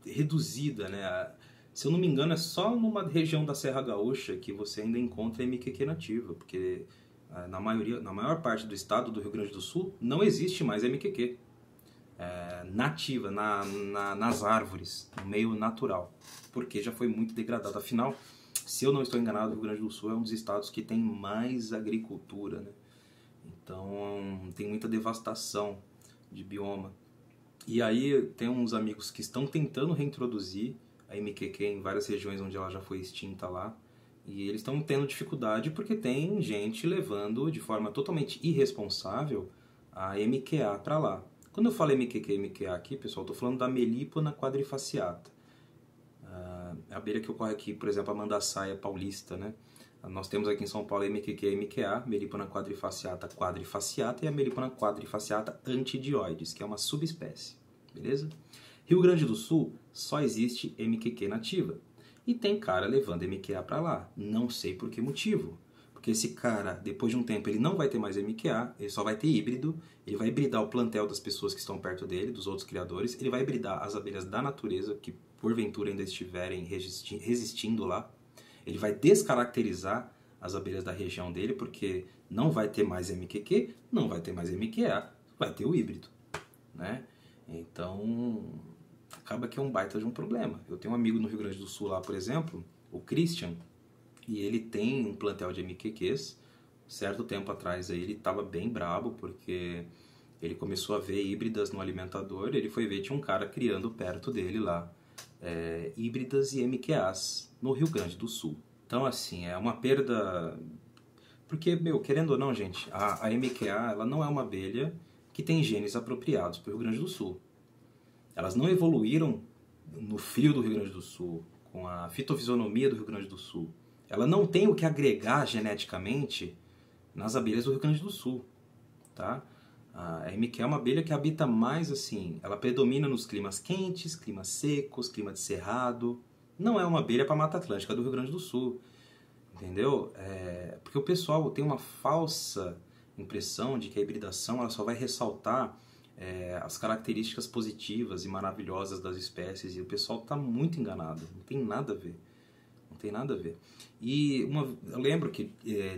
reduzida, né? Se eu não me engano, é só numa região da Serra Gaúcha que você ainda encontra MQQ nativa, porque na maior parte do estado do Rio Grande do Sul não existe mais MQQ nativa nas árvores, no meio natural, porque já foi muito degradado. Afinal, se eu não estou enganado, o Rio Grande do Sul é um dos estados que tem mais agricultura, né? Então tem muita devastação de bioma. E aí tem uns amigos que estão tentando reintroduzir a MQQ em várias regiões onde ela já foi extinta lá. E eles estão tendo dificuldade porque tem gente levando de forma totalmente irresponsável a MQA para lá. Quando eu falo MQQ e MQA aqui, pessoal, estou falando da Melipona quadrifaciata. A abelha que ocorre aqui, por exemplo, a mandaçaia paulista, né? Nós temos aqui em São Paulo a MQQ e MQA, Melipona quadrifaciata quadrifaciata, e a Melipona quadrifaciata antidioides, que é uma subespécie, beleza? Rio Grande do Sul só existe MQQ nativa. E tem cara levando MQA para lá. Não sei por que motivo. Porque esse cara, depois de um tempo, ele não vai ter mais MQA, ele só vai ter híbrido, ele vai hibridar o plantel das pessoas que estão perto dele, dos outros criadores, ele vai hibridar as abelhas da natureza, que porventura ainda estiverem resistindo lá, ele vai descaracterizar as abelhas da região dele, porque não vai ter mais MQQ, não vai ter mais MQA, vai ter o híbrido, né? Então, acaba que é um baita de um problema. Eu tenho um amigo no Rio Grande do Sul lá, por exemplo, o Christian, e ele tem um plantel de MQQs. Certo tempo atrás aí ele estava bem brabo, porque ele começou a ver híbridas no alimentador, ele foi ver, tinha um cara criando perto dele lá, híbridas e MQAs no Rio Grande do Sul. Então, assim, é uma perda... Porque, querendo ou não, gente, a MQA, ela não é uma abelha que tem genes apropriados para o Rio Grande do Sul. Elas não evoluíram no frio do Rio Grande do Sul, com a fitofisionomia do Rio Grande do Sul. Ela não tem o que agregar geneticamente nas abelhas do Rio Grande do Sul, tá? A MQA é uma abelha que habita mais assim, ela predomina nos climas quentes, climas secos, clima de cerrado. Não é uma abelha para a Mata Atlântica do Rio Grande do Sul, entendeu? Porque o pessoal tem uma falsa impressão de que a hibridação ela só vai ressaltar as características positivas e maravilhosas das espécies, e o pessoal está muito enganado, não tem nada a ver. Não tem nada a ver. E eu lembro que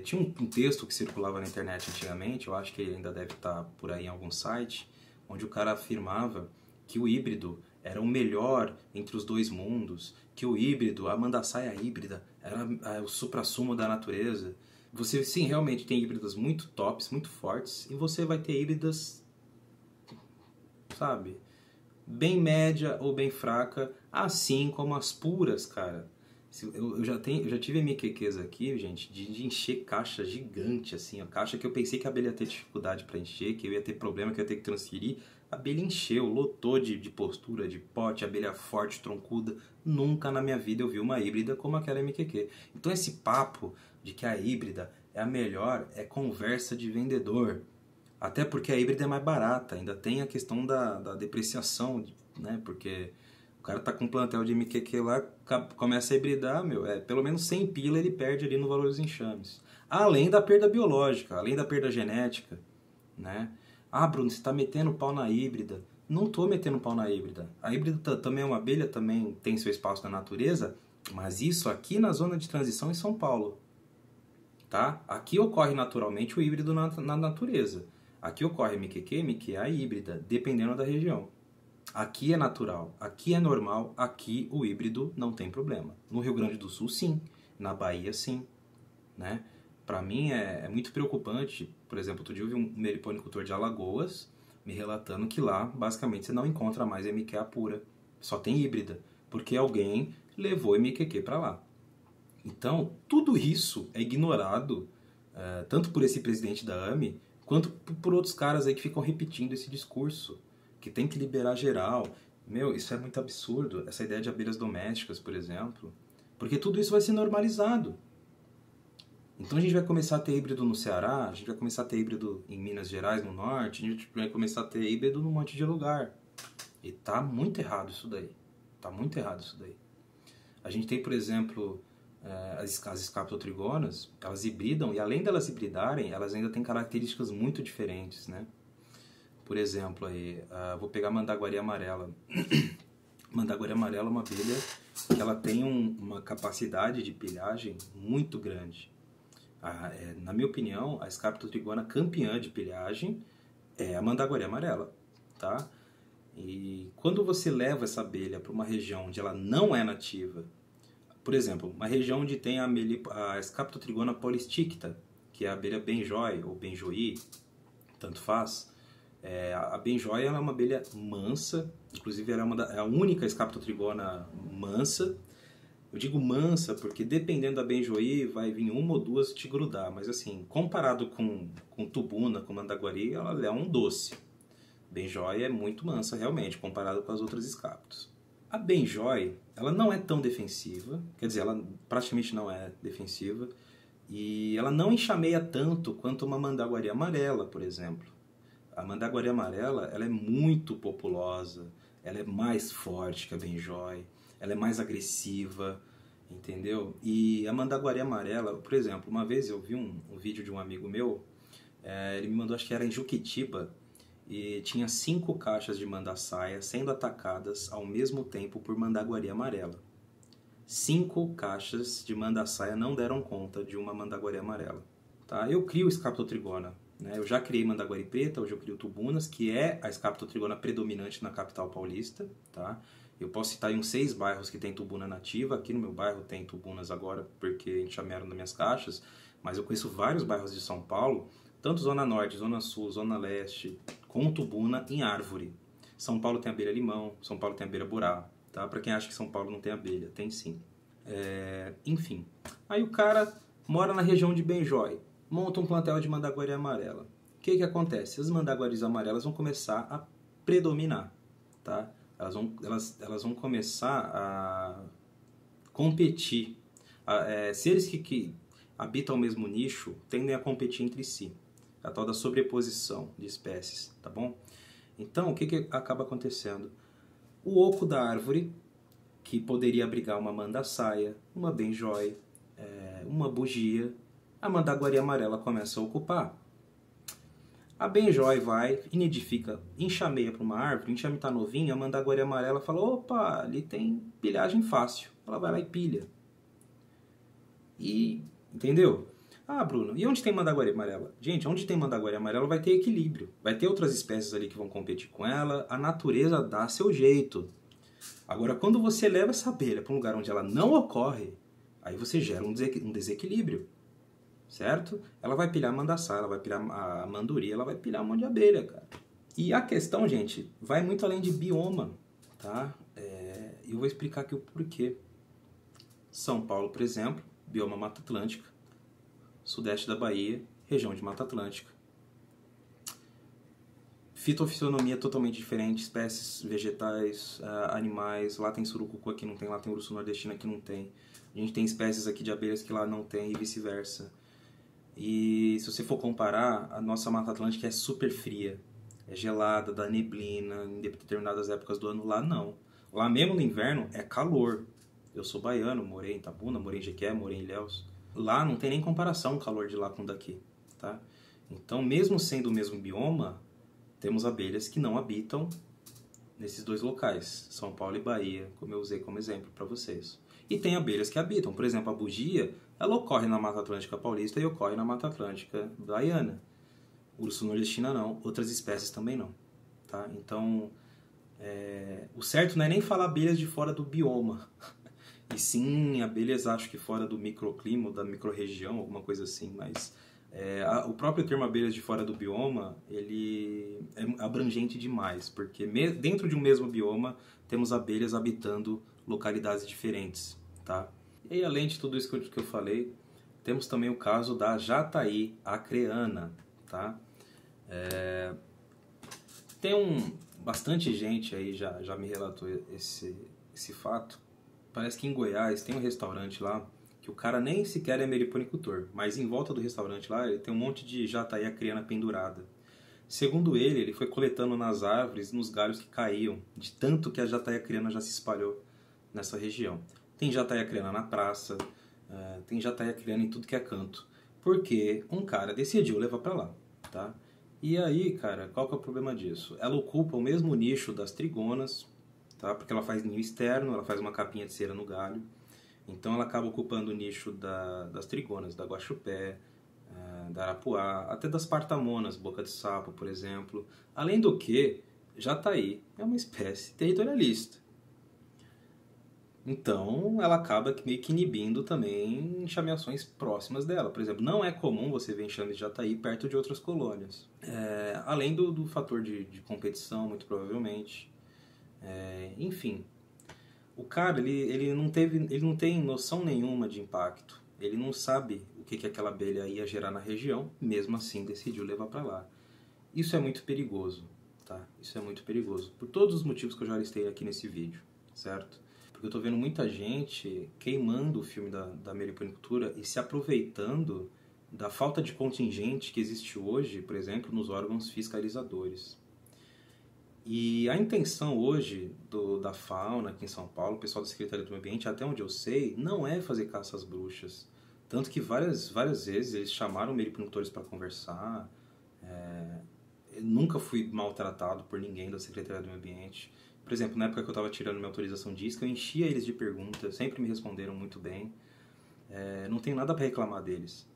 tinha um texto que circulava na internet antigamente, eu acho que ele ainda deve estar por aí em algum site, onde o cara afirmava que o híbrido era o melhor entre os dois mundos, que o híbrido, a mandaçaia híbrida, era o suprassumo da natureza. Você, sim, realmente tem híbridas muito tops, muito fortes, e você vai ter híbridas, sabe, bem média ou bem fraca, assim como as puras, cara. Eu já tive MQQs aqui, gente, de encher caixa gigante, assim, a caixa que eu pensei que a abelha ia ter dificuldade para encher, que eu ia ter problema, que eu ia ter que transferir. A abelha encheu, lotou de postura, de pote, abelha forte, troncuda. Nunca na minha vida eu vi uma híbrida como aquela MQQ. Então esse papo de que a híbrida é a melhor é conversa de vendedor. Até porque a híbrida é mais barata, ainda tem a questão da depreciação, né, porque... O cara tá com um plantel de MQQ lá, começa a hibridar, pelo menos 100 pila ele perde ali no valor dos enxames. Além da perda biológica, além da perda genética, né? Ah, Bruno, você tá metendo pau na híbrida. Não tô metendo pau na híbrida. A híbrida também é uma abelha, também tem seu espaço na natureza, mas isso aqui na zona de transição em São Paulo, tá? Aqui ocorre naturalmente o híbrido na natureza. Aqui ocorre MQQ, MQA e híbrida, dependendo da região. Aqui é natural, aqui é normal, aqui o híbrido não tem problema. No Rio Grande do Sul, sim. Na Bahia, sim. Né? Para mim é muito preocupante. Por exemplo, outro dia eu vi um meliponicultor de Alagoas me relatando que lá, basicamente, você não encontra mais MQA pura. Só tem híbrida, porque alguém levou MQQ para lá. Então, tudo isso é ignorado, tanto por esse presidente da AME, quanto por outros caras aí que ficam repetindo esse discurso. Que tem que liberar geral. Isso é muito absurdo. Essa ideia de abelhas domésticas, por exemplo. Porque tudo isso vai ser normalizado. Então a gente vai começar a ter híbrido no Ceará, a gente vai começar a ter híbrido em Minas Gerais, no Norte, a gente vai começar a ter híbrido num monte de lugar. E tá muito errado isso daí. Tá muito errado isso daí. A gente tem, por exemplo, as escaptotrigonas, elas hibridam, e além delas hibridarem, elas ainda têm características muito diferentes, né? Por exemplo, aí, vou pegar a mandaguari amarela. Mandaguari amarela é uma abelha que ela tem uma capacidade de pilhagem muito grande. Na minha opinião, a escaptotrigona campeã de pilhagem é a mandaguari amarela, tá? E quando você leva essa abelha para uma região onde ela não é nativa, por exemplo, uma região onde tem a escaptotrigona polisticta, que é a abelha benjoi ou benjoí, tanto faz. A benjoi é uma abelha mansa, inclusive ela é a única escaptotrigona mansa. Eu digo mansa porque dependendo da benjoí vai vir uma ou duas te grudar, mas assim, comparado com tubuna, com mandaguari, ela é um doce. Benjoi é muito mansa realmente, comparado com as outras escaptos. A benjoi, ela não é tão defensiva, quer dizer, ela praticamente não é defensiva, E ela não enxameia tanto quanto uma mandaguari amarela, por exemplo. A mandaguari amarela, ela é muito populosa, ela é mais forte que a Benjoy, ela é mais agressiva, entendeu? E a mandaguari amarela, por exemplo, uma vez eu vi um vídeo de um amigo meu, ele me mandou, acho que era em Juquitiba, e tinha 5 caixas de mandaçaia sendo atacadas ao mesmo tempo por mandaguari amarela. 5 caixas de mandaçaia não deram conta de uma mandaguari amarela. Tá? Eu crio Scaptotrigona, né? Eu já criei mandaguari preta, hoje eu crio tubunas, que é a Scaptotrigona predominante na capital paulista. Tá? Eu posso citar aí uns 6 bairros que tem tubuna nativa. Aqui no meu bairro tem tubunas agora porque enxamearam nas minhas caixas, mas eu conheço vários bairros de São Paulo, tanto Zona Norte, Zona Sul, Zona Leste, com tubuna em árvore. São Paulo tem abelha limão, São Paulo tem abelha burá. Tá? Para quem acha que São Paulo não tem abelha, tem sim. Enfim, aí o cara mora na região de Benjoy, monta um plantel de mandaguari amarela. O que acontece? As mandaguaris amarelas vão começar a predominar, tá? Elas vão começar a competir. Seres que habitam o mesmo nicho tendem a competir entre si. A tal da sobreposição de espécies, tá bom? Então, o que acaba acontecendo? O oco da árvore, que poderia abrigar uma mandaçaia, uma benjoy, uma bugia, a mandaguari amarela começa a ocupar. A benjoy vai, nidifica, enxameia para uma árvore, o enxame está novinho, a mandaguari amarela fala, opa, ali tem pilhagem fácil. Ela vai lá e pilha. E, entendeu? Ah, Bruno, e onde tem mandaguari amarela? Gente, onde tem mandaguari amarela vai ter equilíbrio. Vai ter outras espécies ali que vão competir com ela. A natureza dá seu jeito. Agora, quando você leva essa abelha para um lugar onde ela não ocorre, aí você gera um desequilíbrio. Certo? Ela vai pilhar a mandaçaia, ela vai pilhar a manduri, ela vai pilhar um monte de abelha, cara. E a questão, gente, vai muito além de bioma, tá? Eu vou explicar aqui o porquê. São Paulo, por exemplo, bioma Mata Atlântica. Sudeste da Bahia, região de Mata Atlântica. Fitofisionomia totalmente diferente, espécies vegetais, animais. Lá tem surucucu, aqui não tem. Lá tem urso nordestino, aqui não tem. A gente tem espécies aqui de abelhas que lá não tem e vice-versa. E se você for comparar, a nossa Mata Atlântica é super fria. É gelada, dá neblina, em determinadas épocas do ano. Lá não. Lá mesmo no inverno é calor. Eu sou baiano, morei em Itabuna, morei em Jequié, morei em Ilhéus. Lá não tem nem comparação o calor de lá com o daqui. Tá? Então, mesmo sendo o mesmo bioma, temos abelhas que não habitam nesses dois locais, São Paulo e Bahia, como eu usei como exemplo para vocês. E tem abelhas que habitam, por exemplo, a bugia, ela ocorre na Mata Atlântica Paulista e ocorre na Mata Atlântica Baiana. Urso nordestina não, outras espécies também não. Tá? Então, o certo não é nem falar abelhas de fora do bioma, e sim abelhas, acho que fora do microclima, da microrregião, alguma coisa assim, mas o próprio termo abelhas de fora do bioma, ele é abrangente demais, porque dentro de um mesmo bioma temos abelhas habitando localidades diferentes, tá? E aí, além de tudo isso que eu falei, temos também o caso da jataí acreana, tá? Tem bastante gente aí já me relatou esse fato. Parece que em Goiás tem um restaurante lá que o cara nem sequer é meliponicultor, mas em volta do restaurante lá ele tem um monte de jataí acreana pendurada. Segundo ele foi coletando nas árvores, nos galhos que caíam, de tanto que a jataí acreana já se espalhou nessa região. Tem jataí acreana na praça, tem jataí acreana em tudo que é canto, porque um cara decidiu levar pra lá, tá? E aí, cara, qual que é o problema disso? Ela ocupa o mesmo nicho das trigonas, tá? Porque ela faz ninho externo, ela faz uma capinha de cera no galho. Então ela acaba ocupando o nicho das trigonas, da guaxupé, da arapuá, até das partamonas, boca de sapo, por exemplo. Além do que, jataí é uma espécie territorialista. Então ela acaba meio que inibindo também enxameações próximas dela. Por exemplo, não é comum você ver enxames de jataí perto de outras colônias. Além do fator de competição, muito provavelmente. Enfim, o cara ele não tem noção nenhuma de impacto. Ele não sabe o que aquela abelha ia gerar na região, mesmo assim decidiu levar para lá. Isso é muito perigoso, tá? Isso é muito perigoso, por todos os motivos que eu já listei aqui nesse vídeo, certo? Porque eu tô vendo muita gente queimando o filme da meliponicultura e se aproveitando da falta de contingente que existe hoje, por exemplo, nos órgãos fiscalizadores. E a intenção hoje da fauna aqui em São Paulo, o pessoal da Secretaria do Meio Ambiente, até onde eu sei, não é fazer caça às bruxas. Tanto que várias vezes eles chamaram meliponicultores para conversar. Eu nunca fui maltratado por ninguém da Secretaria do Meio Ambiente. Por exemplo, na época que eu estava tirando minha autorização de isca, eu enchia eles de perguntas, sempre me responderam muito bem. Não tenho nada para reclamar deles.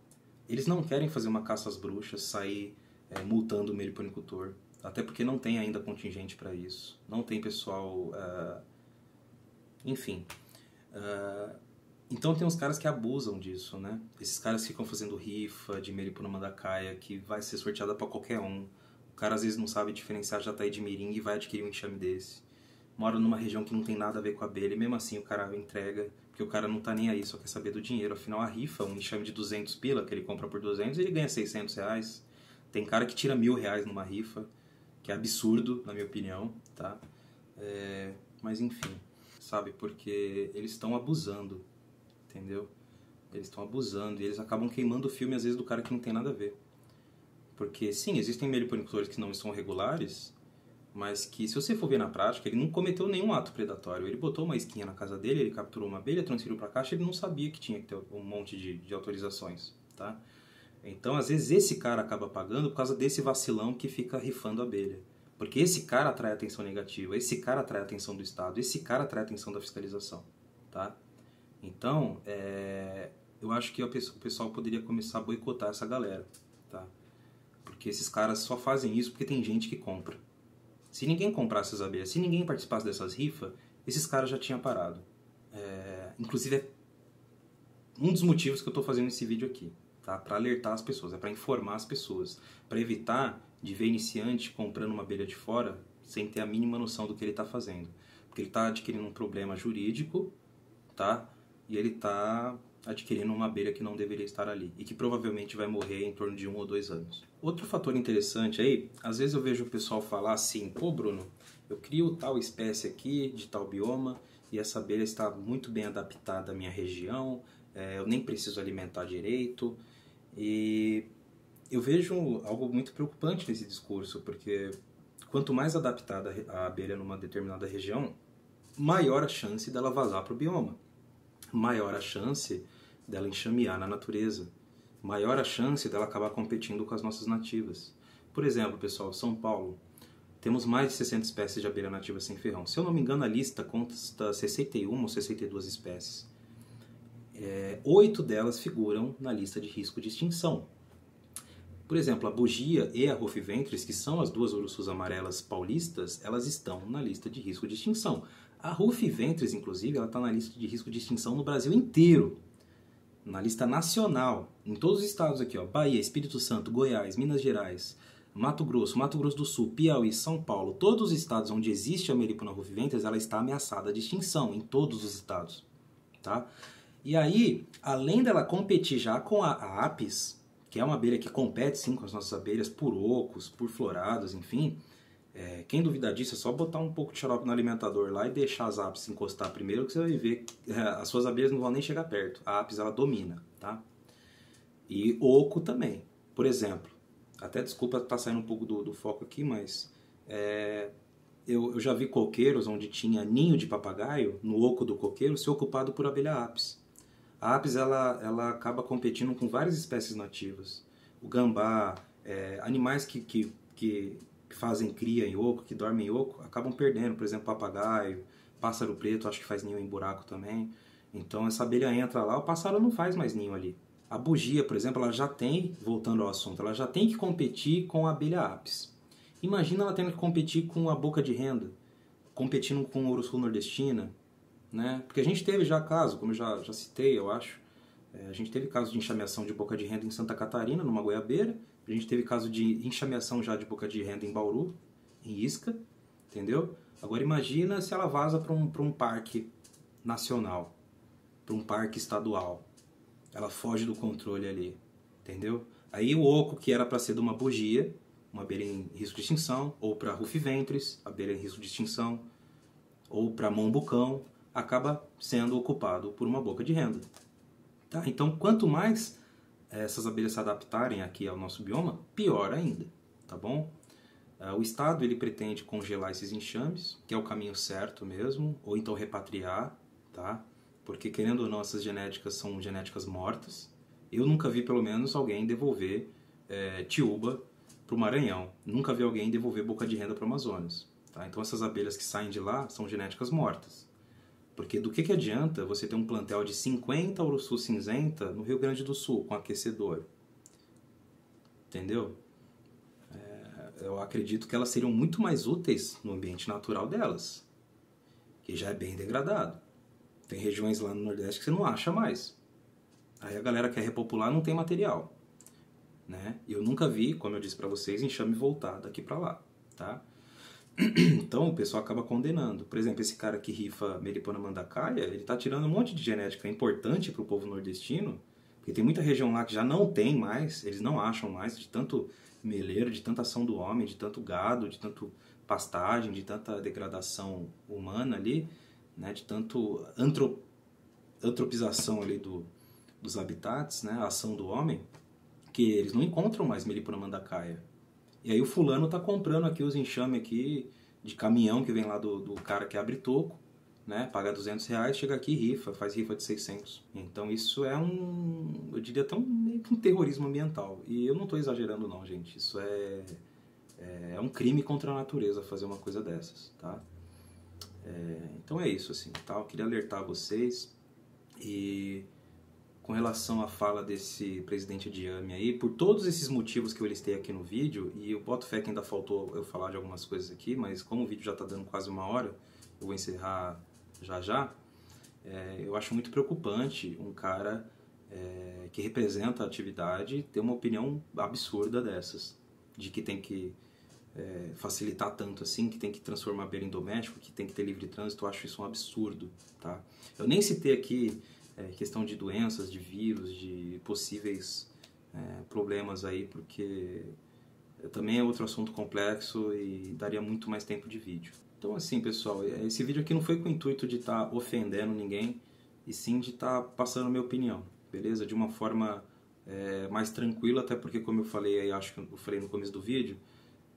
Eles não querem fazer uma caça às bruxas, sair multando o meliponicultor. Até porque não tem ainda contingente para isso. Não tem pessoal... Enfim. Então tem uns caras que abusam disso, né? Esses caras ficam fazendo rifa de melipona mandacaia que vai ser sorteada para qualquer um. O cara às vezes não sabe diferenciar jataí de mirim e vai adquirir um enxame desse. Mora numa região que não tem nada a ver com a abelha e mesmo assim o cara entrega, porque o cara não tá nem aí, só quer saber do dinheiro. Afinal, a rifa, um enxame de 200 pila que ele compra por 200, ele ganha 600 reais. Tem cara que tira R$1.000 numa rifa, que é absurdo, na minha opinião, tá? Mas enfim, sabe? Porque eles estão abusando, entendeu? Eles estão abusando e eles acabam queimando o filme, às vezes, do cara que não tem nada a ver. Porque, sim, existem meliponicultores que não estão regulares, mas que, se você for ver na prática, ele não cometeu nenhum ato predatório. Ele botou uma isquinha na casa dele, ele capturou uma abelha, transferiu para a caixa, ele não sabia que tinha que ter um monte de autorizações, tá? Então, às vezes, esse cara acaba pagando por causa desse vacilão que fica rifando a abelha. Porque esse cara atrai atenção negativa, esse cara atrai a atenção do Estado, esse cara atrai a atenção da fiscalização, tá? Então, eu acho que o pessoal poderia começar a boicotar essa galera, tá? Porque esses caras só fazem isso porque tem gente que compra. Se ninguém comprasse as abelhas, se ninguém participasse dessas rifas, esses caras já tinham parado. Inclusive, é um dos motivos que eu estou fazendo esse vídeo aqui, tá? Para alertar as pessoas, para informar as pessoas, para evitar de ver iniciante comprando uma abelha de fora sem ter a mínima noção do que ele está fazendo. Porque ele está adquirindo um problema jurídico, tá? E ele está adquirindo uma abelha que não deveria estar ali e que provavelmente vai morrer em torno de 1 ou 2 anos. Outro fator interessante aí, às vezes eu vejo o pessoal falar assim: pô, Bruno, eu crio tal espécie aqui, de tal bioma, e essa abelha está muito bem adaptada à minha região, eu nem preciso alimentar direito. E eu vejo algo muito preocupante nesse discurso, porque quanto mais adaptada a abelha numa determinada região, maior a chance dela vazar para o bioma, maior a chance dela enxamear na natureza, maior a chance dela acabar competindo com as nossas nativas. Por exemplo, pessoal, São Paulo, temos mais de 60 espécies de abelha nativa sem ferrão. Se eu não me engano, a lista consta 61 ou 62 espécies. 8 delas figuram na lista de risco de extinção. Por exemplo, a bugia e a rufiventris, que são as duas urussus amarelas paulistas, elas estão na lista de risco de extinção. A rufiventris, inclusive, ela está na lista de risco de extinção no Brasil inteiro. Na lista nacional, em todos os estados aqui, ó, Bahia, Espírito Santo, Goiás, Minas Gerais, Mato Grosso do Sul, Piauí, São Paulo, todos os estados onde existe a Melipona rufiventris, ela está ameaçada de extinção, em todos os estados, tá? E aí, além dela competir já com a Apis, que é uma abelha que compete sim com as nossas abelhas por ocos, por florados, enfim, quem duvidar disso é só botar um pouco de xarope no alimentador lá e deixar as Apis se encostar primeiro, que você vai ver que as suas abelhas não vão nem chegar perto. A Apis, ela domina, tá? E oco também. Por exemplo, até desculpa estar saindo um pouco do foco aqui, mas eu já vi coqueiros onde tinha ninho de papagaio, no oco do coqueiro, ser ocupado por abelha Apis. A Apis ela acaba competindo com várias espécies nativas. O gambá, animais que fazem cria em oco, que dormem em oco, acabam perdendo. Por exemplo, papagaio, pássaro preto, acho que faz ninho em buraco também. Então essa abelha entra lá, o pássaro não faz mais ninho ali. A bugia, por exemplo, ela já tem, voltando ao assunto, ela já tem que competir com a abelha Apis. Imagina ela tendo que competir com a boca de renda, competindo com a urussu nordestina, né? Porque a gente teve já caso, como eu já citei, eu acho, a gente teve caso de enxameação de boca de renda em Santa Catarina, numa goiabeira, a gente teve caso de enxameação já de boca de renda em Bauru, em isca, entendeu? Agora imagina se ela vaza para um parque nacional, para um parque estadual, ela foge do controle ali, entendeu? Aí o oco, que era para ser de uma bugia, uma abelha em risco de extinção, ou para rufiventris, abelha em risco de extinção, ou para mambucão, acaba sendo ocupado por uma boca de renda. Tá? Então, quanto mais essas abelhas se adaptarem aqui ao nosso bioma, pior ainda, tá bom? O Estado ele pretende congelar esses enxames, que é o caminho certo mesmo, ou então repatriar, tá? Porque, querendo ou não, essas genéticas são genéticas mortas. Eu nunca vi, pelo menos, alguém devolver tiúba para o Maranhão. Nunca vi alguém devolver boca de renda para o Amazonas. Tá? Então, essas abelhas que saem de lá são genéticas mortas. Porque do que adianta você ter um plantel de 50 uruçu cinzenta no Rio Grande do Sul, com aquecedor? Entendeu? Eu acredito que elas seriam muito mais úteis no ambiente natural delas, que já é bem degradado. Tem regiões lá no Nordeste que você não acha mais. Aí a galera quer repopular, não tem material. Né? Eu nunca vi, como eu disse para vocês, enxame voltar daqui para lá. Tá? Então o pessoal acaba condenando. Por exemplo, esse cara que rifa Melipona mandacaia, ele está tirando um monte de genética importante para o povo nordestino, porque tem muita região lá que já não tem mais, eles não acham mais, de tanto meleiro, de tanta ação do homem, de tanto gado, de tanto pastagem, de tanta degradação humana ali, né, de tanto antropização ali dos habitats, né, a ação do homem, que eles não encontram mais Melipona mandacaia. E aí o fulano tá comprando aqui os enxames aqui de caminhão que vem lá do cara que abre toco, né? Paga R$200, chega aqui e rifa, faz rifa de 600. Então isso é eu diria até meio que um terrorismo ambiental. E eu não tô exagerando não, gente. Isso é um crime contra a natureza fazer uma coisa dessas, tá? Então é isso, assim, tá? Eu queria alertar vocês e... Com relação à fala desse presidente Diame aí, por todos esses motivos que eu listei aqui no vídeo, e eu boto fé que ainda faltou eu falar de algumas coisas aqui, mas como o vídeo já está dando quase 1 hora, eu vou encerrar já. Eu acho muito preocupante um cara que representa a atividade ter uma opinião absurda dessas, de que tem que facilitar tanto assim, que tem que transformar a abelha em doméstico, que tem que ter livre trânsito. Eu acho isso um absurdo, tá? Eu nem citei aqui questão de doenças, de vírus, de possíveis problemas aí, porque também é outro assunto complexo e daria muito mais tempo de vídeo. Então assim, pessoal, esse vídeo aqui não foi com o intuito de estar ofendendo ninguém, e sim de estar passando a minha opinião, beleza? De uma forma mais tranquila, até porque, como eu falei aí, acho que eu falei no começo do vídeo,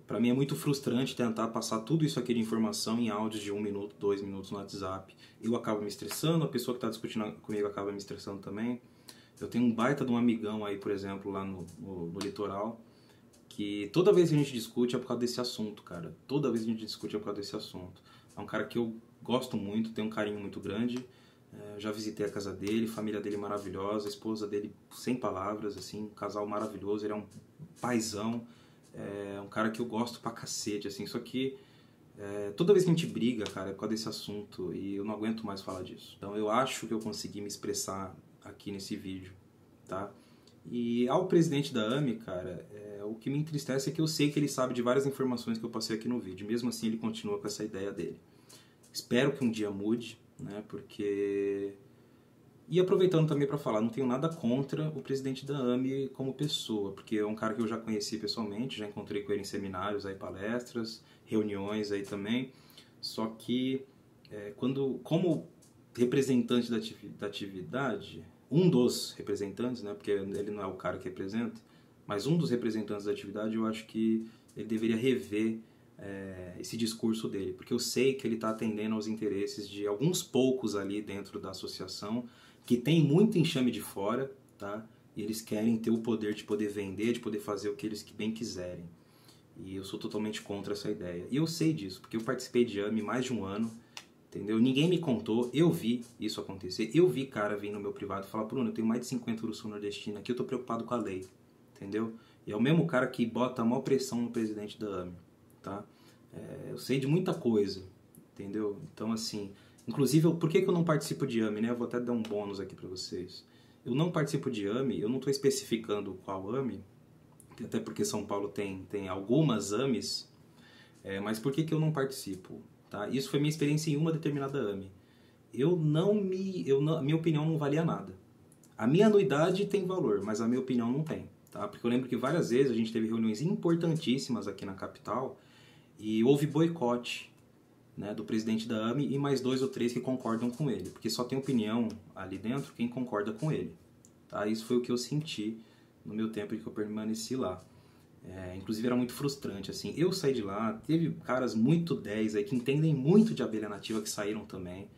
para mim é muito frustrante tentar passar tudo isso aqui de informação em áudios de 1 minuto, 2 minutos no WhatsApp. Eu acabo me estressando, a pessoa que está discutindo comigo acaba me estressando também. Eu tenho um baita de um amigão aí, por exemplo, lá no litoral, que toda vez que a gente discute é por causa desse assunto, cara. Toda vez que a gente discute é por causa desse assunto. É um cara que eu gosto muito, tenho um carinho muito grande. Já visitei a casa dele, a família dele maravilhosa, a esposa dele sem palavras, assim, um casal maravilhoso, ele é um paizão. É um cara que eu gosto pra cacete, assim, só que toda vez que a gente briga, cara, é por causa desse assunto e eu não aguento mais falar disso. Então eu acho que eu consegui me expressar aqui nesse vídeo, tá? E ao presidente da AME, cara, o que me entristece é que eu sei que ele sabe de várias informações que eu passei aqui no vídeo, mesmo assim ele continua com essa ideia dele. Espero que um dia mude, né, porque... E aproveitando também para falar, não tenho nada contra o presidente da AME como pessoa, porque é um cara que eu já conheci pessoalmente, já encontrei com ele em seminários, aí, palestras, reuniões aí também, só que como representante da atividade, um dos representantes, né, porque ele não é o cara que representa, mas um dos representantes da atividade, eu acho que ele deveria rever esse discurso dele, porque eu sei que ele está atendendo aos interesses de alguns poucos ali dentro da associação, que tem muito enxame de fora, tá? E eles querem ter o poder de poder vender, de poder fazer o que eles bem quiserem. E eu sou totalmente contra essa ideia. E eu sei disso, porque eu participei de AME mais de 1 ano, entendeu? Ninguém me contou, eu vi isso acontecer. Eu vi cara vir no meu privado e falar: Bruno, eu tenho mais de 50 uruçu nordestina aqui, eu tô preocupado com a lei, entendeu? E é o mesmo cara que bota a maior pressão no presidente da AME, tá? Eu sei de muita coisa, entendeu? Então, assim... Inclusive, por que eu não participo de AME, né? Eu vou até dar um bônus aqui para vocês. Eu não participo de AME, eu não estou especificando qual AME, até porque São Paulo tem algumas AMEs, mas por que eu não participo? Tá? Isso foi minha experiência em uma determinada AME. A minha opinião não valia nada. A minha anuidade tem valor, mas a minha opinião não tem. Tá? Porque eu lembro que várias vezes a gente teve reuniões importantíssimas aqui na capital e houve boicote. né, do presidente da AME e mais 2 ou 3 que concordam com ele, porque só tem opinião ali dentro quem concorda com ele. Tá? Isso foi o que eu senti no meu tempo em que eu permaneci lá. Inclusive era muito frustrante, assim. Eu saí de lá, teve caras muito 10 aí que entendem muito de abelha nativa que saíram também.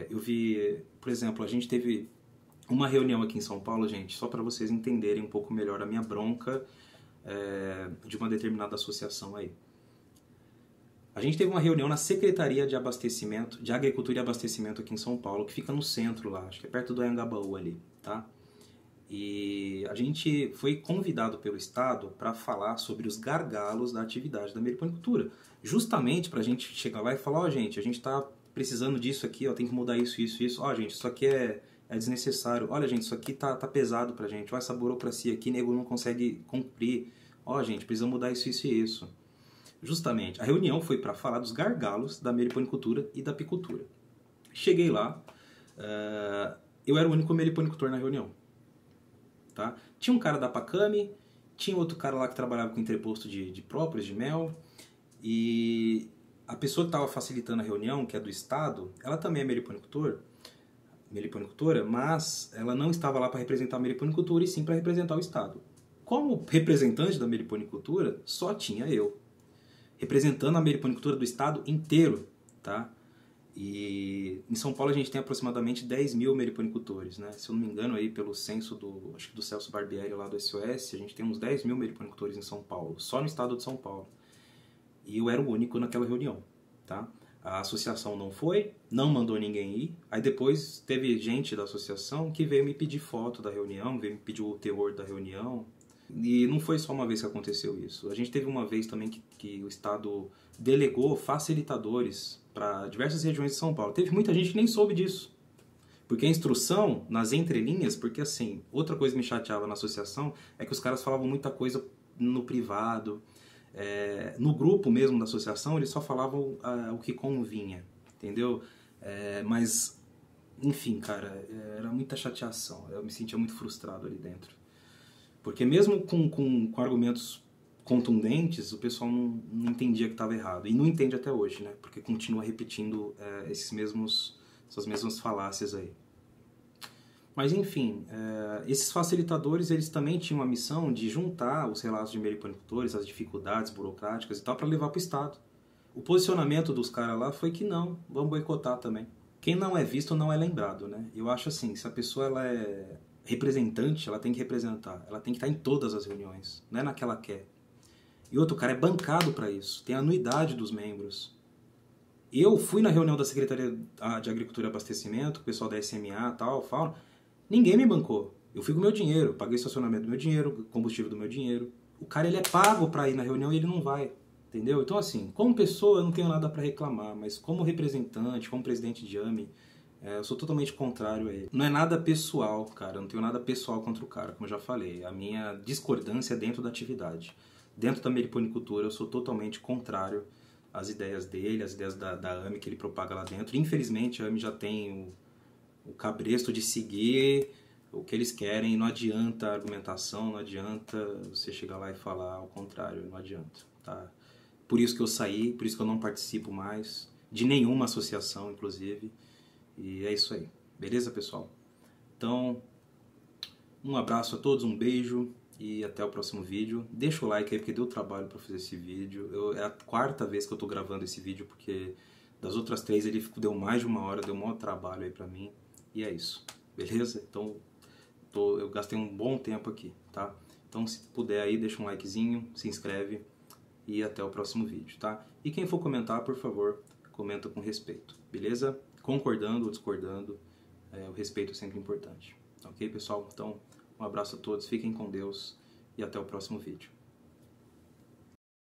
Eu vi, por exemplo, a gente teve uma reunião aqui em São Paulo, gente, só para vocês entenderem um pouco melhor a minha bronca de uma determinada associação aí. A gente teve uma reunião na Secretaria de Abastecimento, de Agricultura e Abastecimento aqui em São Paulo, que fica no centro lá, acho que é perto do Anhangabaú ali, tá? E a gente foi convidado pelo Estado para falar sobre os gargalos da atividade da meliponicultura. Justamente para a gente chegar lá e falar, ó, gente, a gente está precisando disso aqui, ó, tem que mudar isso, isso, isso. Ó, gente, isso aqui é desnecessário. Olha, gente, isso aqui tá pesado pra gente. Ó, essa burocracia aqui, nego não consegue cumprir. Ó, gente, precisa mudar isso, isso e isso. Justamente, a reunião foi para falar dos gargalos da meliponicultura e da apicultura. Cheguei lá, eu era o único meliponicultor na reunião. Tá? Tinha um cara da Pacame, tinha outro cara lá que trabalhava com entreposto de própolis, de mel, e a pessoa que estava facilitando a reunião, que é do Estado, ela também é meliponicultora, mas ela não estava lá para representar a meliponicultura e sim para representar o Estado. Como representante da meliponicultura, só tinha eu, representando a meliponicultura do Estado inteiro, tá? E em São Paulo a gente tem aproximadamente 10 mil meliponicultores, né? Se eu não me engano, aí pelo censo acho que do Celso Barbieri lá do SOS, a gente tem uns 10 mil meliponicultores em São Paulo, só no estado de São Paulo. E eu era o único naquela reunião, tá? A associação não foi, não mandou ninguém ir. Aí depois teve gente da associação que veio me pedir foto da reunião, veio me pedir o teor da reunião. E não foi só uma vez que aconteceu isso. A gente teve uma vez também que o Estado delegou facilitadores para diversas regiões de São Paulo. Teve muita gente que nem soube disso. Porque a instrução, nas entrelinhas, porque assim, outra coisa que me chateava na associação é que os caras falavam muita coisa no privado. No grupo mesmo da associação, eles só falavam o que convinha, entendeu? Mas, enfim, cara, era muita chateação. Eu me sentia muito frustrado ali dentro. Porque mesmo com argumentos contundentes, o pessoal não entendia que estava errado. E não entende até hoje, né? Porque continua repetindo essas mesmas falácias aí. Mas, enfim, esses facilitadores, eles também tinham a missão de juntar os relatos de meliponicultores, as dificuldades burocráticas e tal, para levar para o Estado. O posicionamento dos caras lá foi que não, vamos boicotar também. Quem não é visto não é lembrado, né? Eu acho assim, se a pessoa ela é representante, ela tem que representar, ela tem que estar em todas as reuniões, não é na que ela quer. E outro, cara é bancado para isso, tem a anuidade dos membros. Eu fui na reunião da Secretaria de Agricultura e Abastecimento, o pessoal da SMA e tal, falam, ninguém me bancou. Eu fui com o meu dinheiro, paguei estacionamento do meu dinheiro, combustível do meu dinheiro. O cara ele é pago para ir na reunião e ele não vai, entendeu? Então assim, como pessoa eu não tenho nada para reclamar, mas como representante, como presidente de AME, eu sou totalmente contrário a ele. Não é nada pessoal, cara. Eu não tenho nada pessoal contra o cara, como eu já falei. A minha discordância é dentro da atividade. Dentro da meliponicultura, eu sou totalmente contrário às ideias dele, às ideias da AME que ele propaga lá dentro. Infelizmente, a AME já tem o cabresto de seguir o que eles querem. Não adianta a argumentação, não adianta você chegar lá e falar ao contrário. Não adianta, tá? Por isso que eu saí, por isso que eu não participo mais de nenhuma associação, inclusive. E é isso aí, beleza, pessoal? Então, um abraço a todos, um beijo e até o próximo vídeo. Deixa o like aí, porque deu trabalho para fazer esse vídeo. É a 4ª vez que eu tô gravando esse vídeo, porque das outras 3 ele deu mais de 1 hora, deu maior trabalho aí pra mim. E é isso, beleza? Então, eu gastei um bom tempo aqui, tá? Então, se puder aí, deixa um likezinho, se inscreve e até o próximo vídeo, tá? E quem for comentar, por favor, comenta com respeito, beleza? Concordando ou discordando, o respeito é sempre importante. Ok, pessoal? Então, um abraço a todos, fiquem com Deus e até o próximo vídeo.